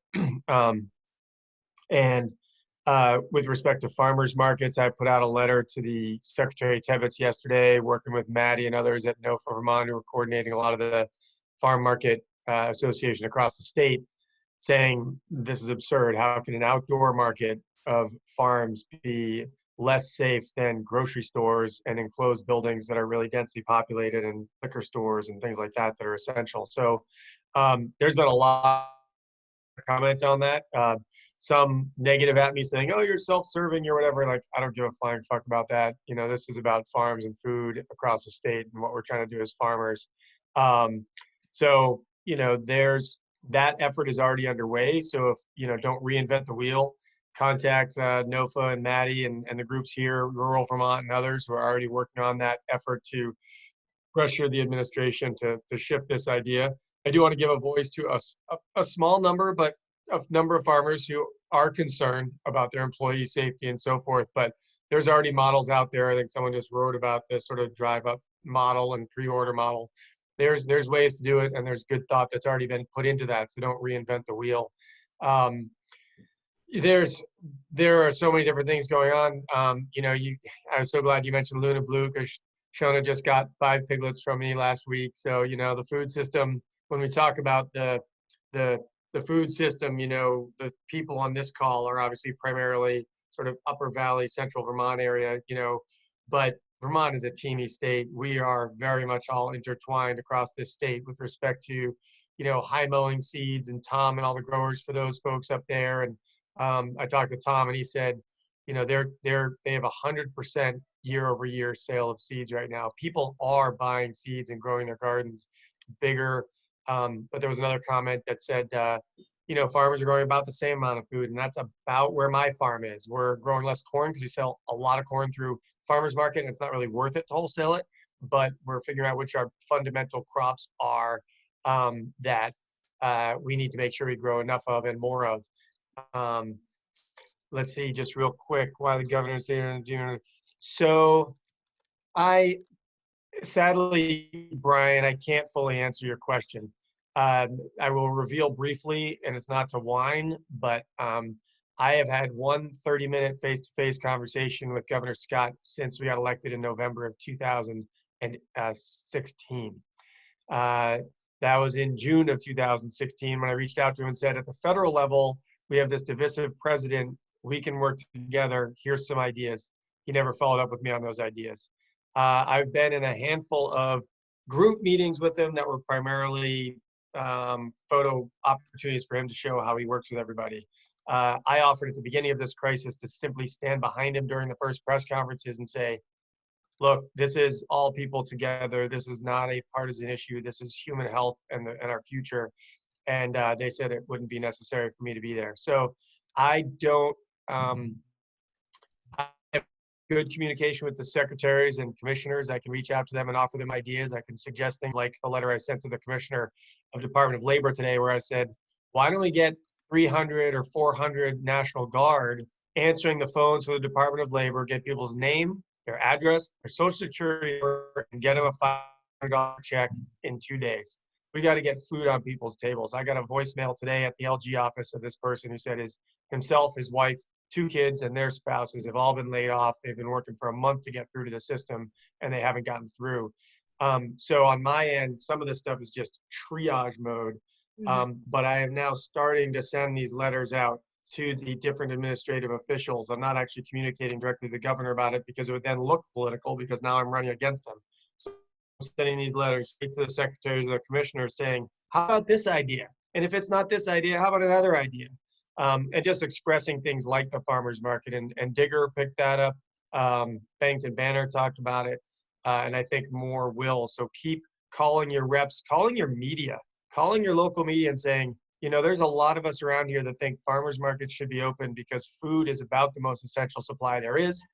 With respect to farmers markets, I put out a letter to the Secretary Tebbets yesterday, working with Maddie and others at NOFA Vermont, who are coordinating a lot of the farm market association across the state, saying this is absurd. How can an outdoor market of farms be less safe than grocery stores and enclosed buildings that are really densely populated, and liquor stores and things like that that are essential? So there's been a lot of comment on that. Some negative at me saying, oh, you're self-serving or whatever. Like, I don't give a flying fuck about that. You know, this is about farms and food across the state and what we're trying to do as farmers. So, you know, that effort is already underway. So if, you know, don't reinvent the wheel, contact NOFA and Maddie and the groups here, Rural Vermont and others who are already working on that effort to pressure the administration to shift this idea. I do want to give a voice to a small number, but a number of farmers who are concerned about their employee safety and so forth. But there's already models out there. I think someone just wrote about the sort of drive-up model and pre-order model. There's ways to do it, and there's good thought that's already been put into that. So don't reinvent the wheel. There are so many different things going on. You know, I was so glad you mentioned Luna Blue, because Shona just got 5 piglets from me last week. So, you know, the food system, when we talk about the food system, you know, the people on this call are obviously primarily sort of Upper Valley, Central Vermont area, you know, but Vermont is a teeny state. We are very much all intertwined across this state with respect to, you know, high mowing seeds, and Tom and all the growers for those folks up there. And I talked to Tom, and he said, you know, they have 100% year-over-year sale of seeds right now. People are buying seeds and growing their gardens bigger. But there was another comment that said, you know, farmers are growing about the same amount of food, and that's about where my farm is. We're growing less corn because we sell a lot of corn through farmers market, and it's not really worth it to wholesale it, but we're figuring out which our fundamental crops are that we need to make sure we grow enough of and more of. Let's see, just real quick, while the governor's there. So sadly, Brian, I can't fully answer your question. I will reveal briefly, and it's not to whine, but I have had one 30-minute face-to-face conversation with Governor Scott since we got elected in November of 2016. That was in June of 2016 when I reached out to him and said, at the federal level, we have this divisive president. We can work together. Here's some ideas. He never followed up with me on those ideas. I've been in a handful of group meetings with him that were primarily photo opportunities for him to show how he works with everybody. I offered at the beginning of this crisis to simply stand behind him during the first press conferences and say, look, this is all people together. This is not a partisan issue. This is human health and our future. And they said it wouldn't be necessary for me to be there. So I don't, I have good communication with the secretaries and commissioners. I can reach out to them and offer them ideas. I can suggest things like the letter I sent to the Commissioner of Department of Labor today, where I said, why don't we get 300 or 400 National Guard answering the phones for the Department of Labor, get people's name, their address, their social security number, and get them a $500 check in 2 days. We got to get food on people's tables. I got a voicemail today at the LG office of this person who said himself, his wife, 2 kids, and their spouses have all been laid off. They've been working for a month to get through to the system, and they haven't gotten through. So on my end, some of this stuff is just triage mode. But I am now starting to send these letters out to the different administrative officials. I'm not actually communicating directly to the governor about it because it would then look political, because now I'm running against him. So I'm sending these letters straight to the secretaries or the commissioners saying, how about this idea? And if it's not this idea, how about another idea? And just expressing things like the farmers market, and Digger picked that up. Bennington Banner talked about it, and I think more will. So keep calling your reps, calling your media, calling your local media and saying, you know, there's a lot of us around here that think farmers markets should be open because food is about the most essential supply there is.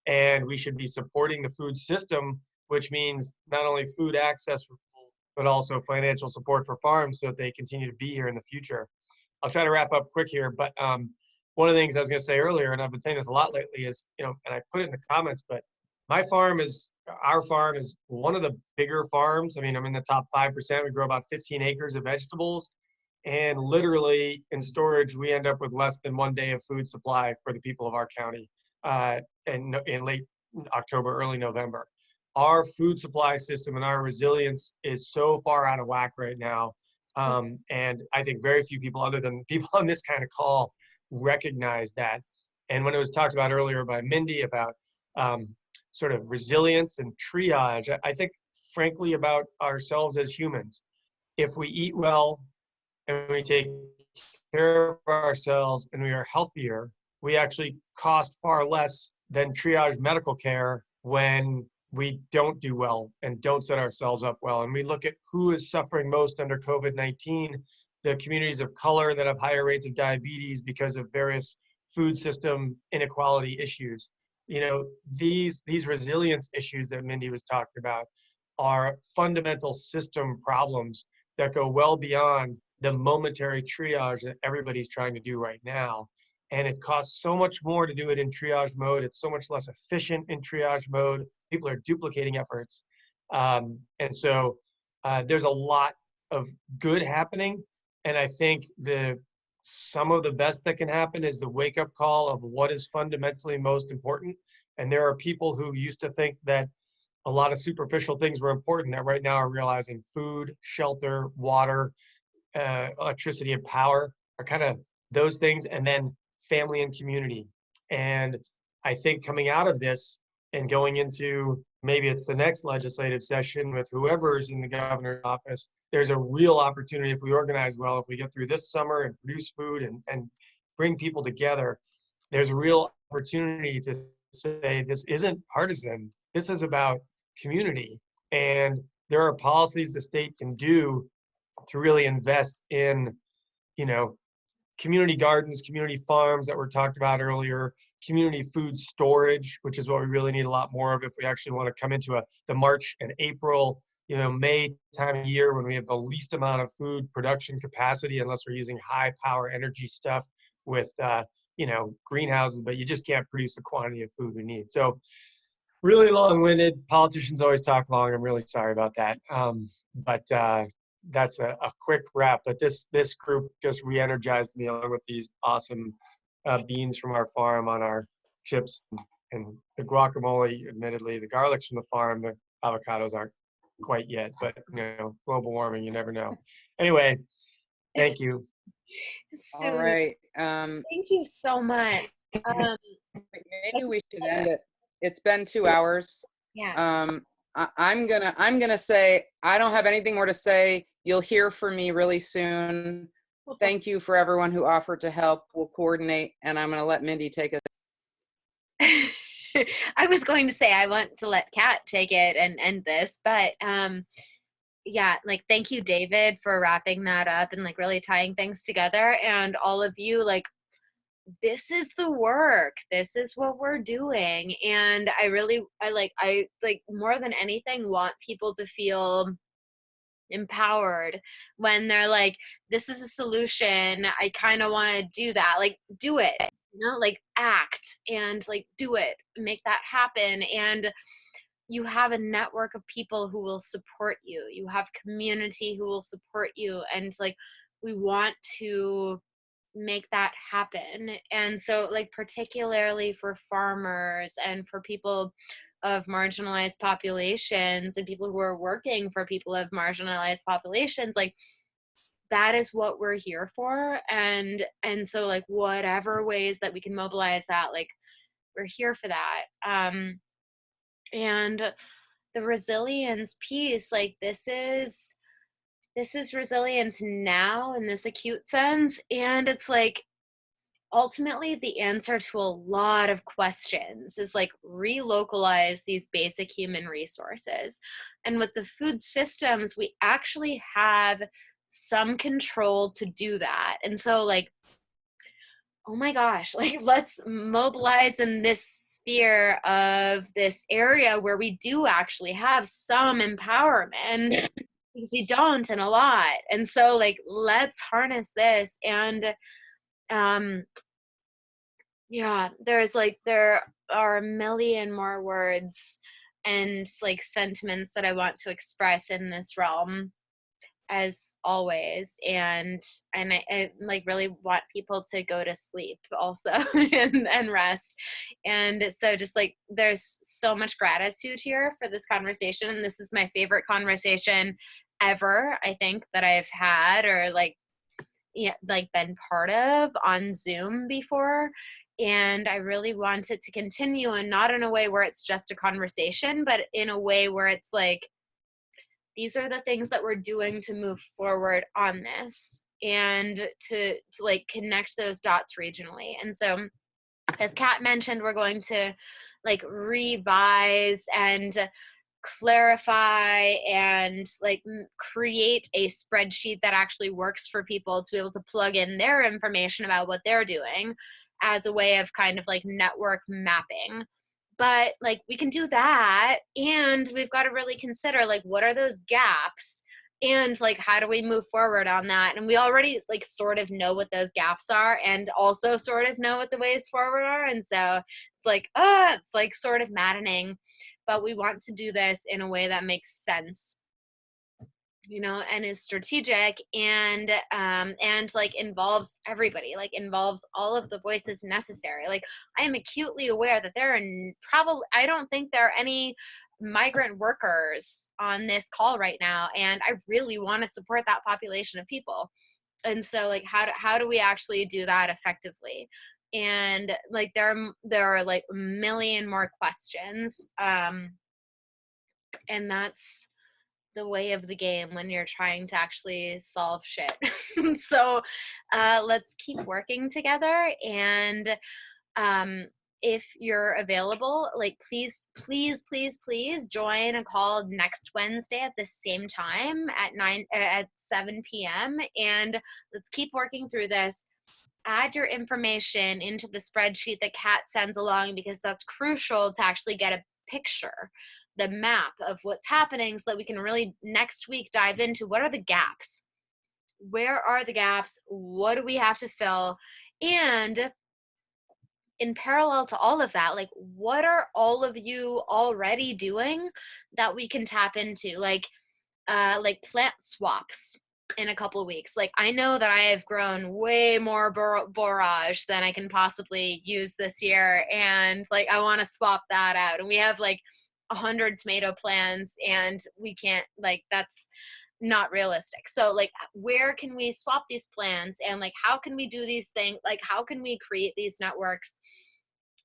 And we should be supporting the food system, which means not only food access, but also financial support for farms so that they continue to be here in the future. I'll try to wrap up quick here, but one of the things I was going to say earlier, and I've been saying this a lot lately, is, you know, and I put it in the comments, but our farm is one of the bigger farms. I mean, I'm in the top 5%. We grow about 15 acres of vegetables, and literally in storage, we end up with less than 1 day of food supply for the people of our county in late October, early November. Our food supply system and our resilience is so far out of whack right now. And I think very few people, other than people on this kind of call, recognize that. And when it was talked about earlier by Mindy about sort of resilience and triage, I think frankly about ourselves as humans. If we eat well and we take care of ourselves and we are healthier, we actually cost far less than triage medical care when we don't do well and don't set ourselves up well. And we look at who is suffering most under COVID-19, the communities of color that have higher rates of diabetes because of various food system inequality issues. You know, these resilience issues that Mindy was talking about are fundamental system problems that go well beyond the momentary triage that everybody's trying to do right now. And it costs so much more to do it in triage mode. It's so much less efficient in triage mode. People are duplicating efforts. And so there's a lot of good happening. And I think some of the best that can happen is the wake-up call of what is fundamentally most important. And there are people who used to think that a lot of superficial things were important that right now are realizing food, shelter, water, electricity, and power are kind of those things, and then family and community. And I think coming out of this and going into maybe it's the next legislative session with whoever's in the governor's office, there's a real opportunity if we organize well, if we get through this summer and produce food and bring people together, there's a real opportunity to say this isn't partisan. This is about community. And there are policies the state can do to really invest in, you know, community gardens, community farms that were talked about earlier, community food storage, which is what we really need a lot more of if we actually want to come into the March and April, you know, May time of year when we have the least amount of food production capacity, unless we're using high power energy stuff with, you know, greenhouses, but you just can't produce the quantity of food we need. So really long-winded. Politicians always talk long. I'm really sorry about that. But that's a quick wrap. But this group just re-energized me along with these awesome beans from our farm on our chips and the guacamole. Admittedly, the garlic's from the farm. The avocados aren't quite yet, but you know, global warming, you never know. Anyway, thank you. All right. Thank you so much. Maybe we should end it. It's been 2 hours. Yeah. I'm gonna say I don't have anything more to say. You'll hear from me really soon. Thank you for everyone who offered to help. We'll coordinate, and I'm gonna let Mindy take it. I was going to say I want to let Kat take it and end this, but yeah, like thank you, David, for wrapping that up and like really tying things together, and all of you, like this is the work. This is what we're doing. And I more than anything want people to feel empowered when they're like, this is a solution. I kind of want to do that. Like, do it, you know, like act and like do it, make that happen. And you have a network of people who will support you. You have community who will support you. And like, we want to make that happen. And so like particularly for farmers and for people of marginalized populations and people who are working for people of marginalized populations, like that is what we're here for. And so like whatever ways that we can mobilize that, like we're here for that. And the resilience piece, like this is this is resilience now in this acute sense. And it's like, ultimately the answer to a lot of questions is like relocalize these basic human resources. And with the food systems, we actually have some control to do that. And so like, oh my gosh, like let's mobilize in this sphere of this area where we do actually have some empowerment because we don't in a lot. And so like, let's harness this. And yeah, there are a million more words and like sentiments that I want to express in this realm, as always. And I like really want people to go to sleep also and rest. And so just like there's so much gratitude here for this conversation. And this is my favorite conversation ever, I think, that I've had or like been part of on Zoom before. And I really want it to continue, and not in a way where it's just a conversation, but in a way where it's like, these are the things that we're doing to move forward on this and to like connect those dots regionally. And so, as Kat mentioned, we're going to like revise and clarify and like create a spreadsheet that actually works for people to be able to plug in their information about what they're doing as a way of kind of like network mapping. But like we can do that, and we've got to really consider like what are those gaps and like how do we move forward on that. And we already like sort of know what those gaps are and also sort of know what the ways forward are. And so it's like sort of maddening, but we want to do this in a way that makes sense, you know, and is strategic and like involves everybody, like involves all of the voices necessary. Like I am acutely aware that I don't think there are any migrant workers on this call right now, and I really want to support that population of people. And so like how do we actually do that effectively? And like there are like a million more questions, and that's the way of the game when you're trying to actually solve shit. So let's keep working together. And if you're available, like please join a call next Wednesday at the same time at 7 p.m. and let's keep working through this. Add your information into the spreadsheet that Kat sends along, because that's crucial to actually get a picture, the map of what's happening, so that we can really next week dive into what are the gaps, where are the gaps, what do we have to fill, and in parallel to all of that, like what are all of you already doing that we can tap into, like plant swaps in a couple of weeks. Like I know that I have grown way more borage than I can possibly use this year, and like I want to swap that out. And we have like 100 tomato plants, and we can't, like that's not realistic. So like where can we swap these plants, and like how can we do these things, like how can we create these networks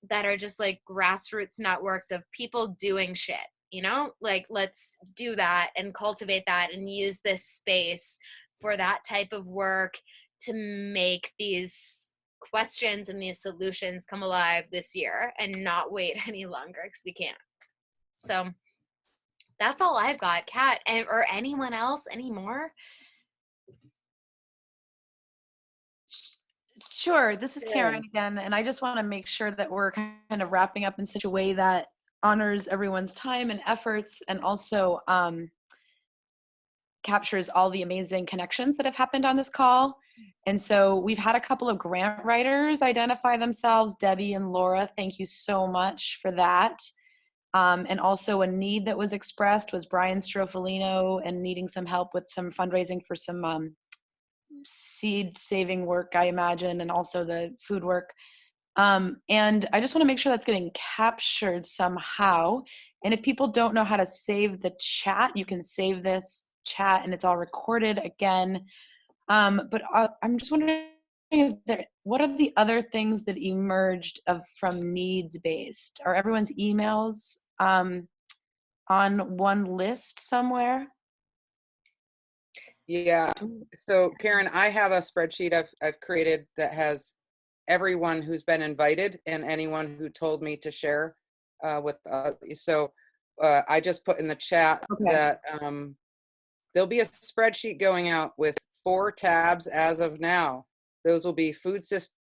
that are just like grassroots networks of people doing shit, you know? Like let's do that and cultivate that and use this space for that type of work to make these questions and these solutions come alive this year and not wait any longer, because we can't. So that's all I've got. Kat, or anyone else anymore? Sure, this is Karen again, and I just want to make sure that we're kind of wrapping up in such a way that honors everyone's time and efforts, and also captures all the amazing connections that have happened on this call. And so we've had a couple of grant writers identify themselves, Debbie and Laura. Thank you so much for that. And also a need that was expressed was Brian Strofolino and needing some help with some fundraising for some seed saving work, I imagine, and also the food work. And I just want to make sure that's getting captured somehow. And if people don't know how to save the chat, you can save this chat and it's all recorded again. But I'm just wondering what are the other things that emerged from needs-based? Are everyone's emails on one list somewhere? Yeah. So Karen, I have a spreadsheet I've created that has everyone who's been invited and anyone who told me to share with. So I just put in the chat that there'll be a spreadsheet going out with 4 tabs as of now. Those will be food system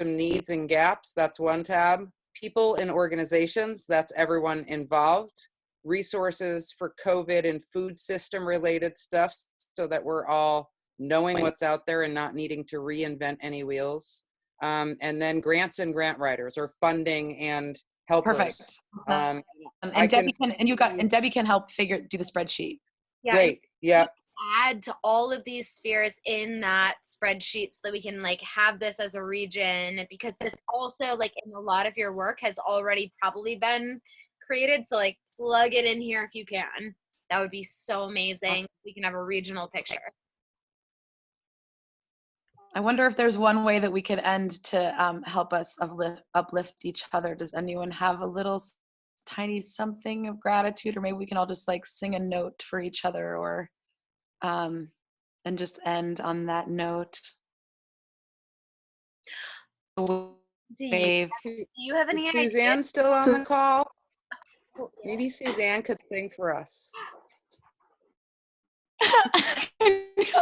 needs and gaps. That's one tab. People and organizations. That's everyone involved. Resources for COVID and food system related stuff so that we're all knowing what's out there and not needing to reinvent any wheels. And then grants and grant writers, or funding and helpers. Perfect. And Debbie can help do the spreadsheet. Yeah, great. Yeah. Add to all of these spheres in that spreadsheet so that we can like have this as a region, because this also, like, in a lot of your work has already probably been created. So like plug it in here if you can. That would be so amazing. Awesome. We can have a regional picture. I wonder if there's one way that we could end to help us uplift each other. Does anyone have a little tiny something of gratitude, or maybe we can all just like sing a note for each other, or and just end on that note. Do you have any Is Suzanne ideas? still on the call? Maybe Suzanne could sing for us.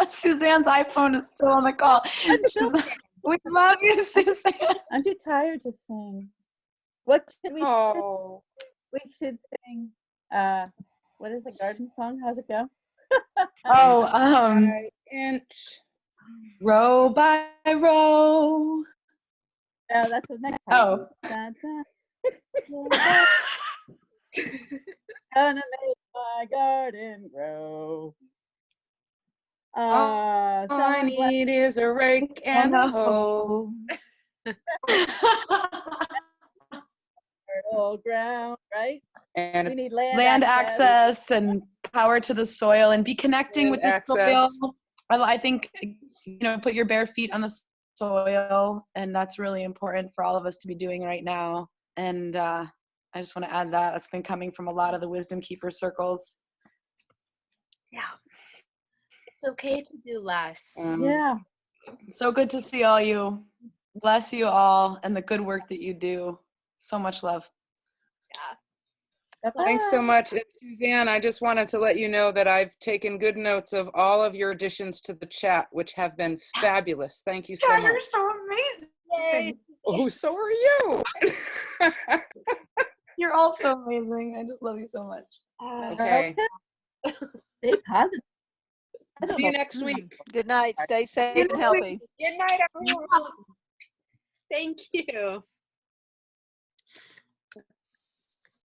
Suzanne's iPhone is still on the call. We love you, Suzanne. I'm too tired to sing. What should we sing? We should sing, what is the garden song? How's it go? Inch. Row by row. Oh, that's the next time. Oh. Gonna make my garden grow. All I need is a rake and a hoe. Fertile ground, right? And we need land access and power to the soil, and be connecting with the soil. I think, put your bare feet on the soil, and that's really important for all of us to be doing right now. And I just want to add that that's been coming from a lot of the Wisdom Keeper circles. Yeah, it's okay to do less. Yeah. So good to see all you. Bless you all and the good work that you do. So much love. Yeah. Thanks so much. And Suzanne, I just wanted to let you know that I've taken good notes of all of your additions to the chat, which have been fabulous. Thank you so much. You're so amazing. Yay. Oh, so are you. You're all so amazing. I just love you so much. Okay. Stay positive. See you next week. Good night. Stay safe and healthy. Good night, everyone. Thank you.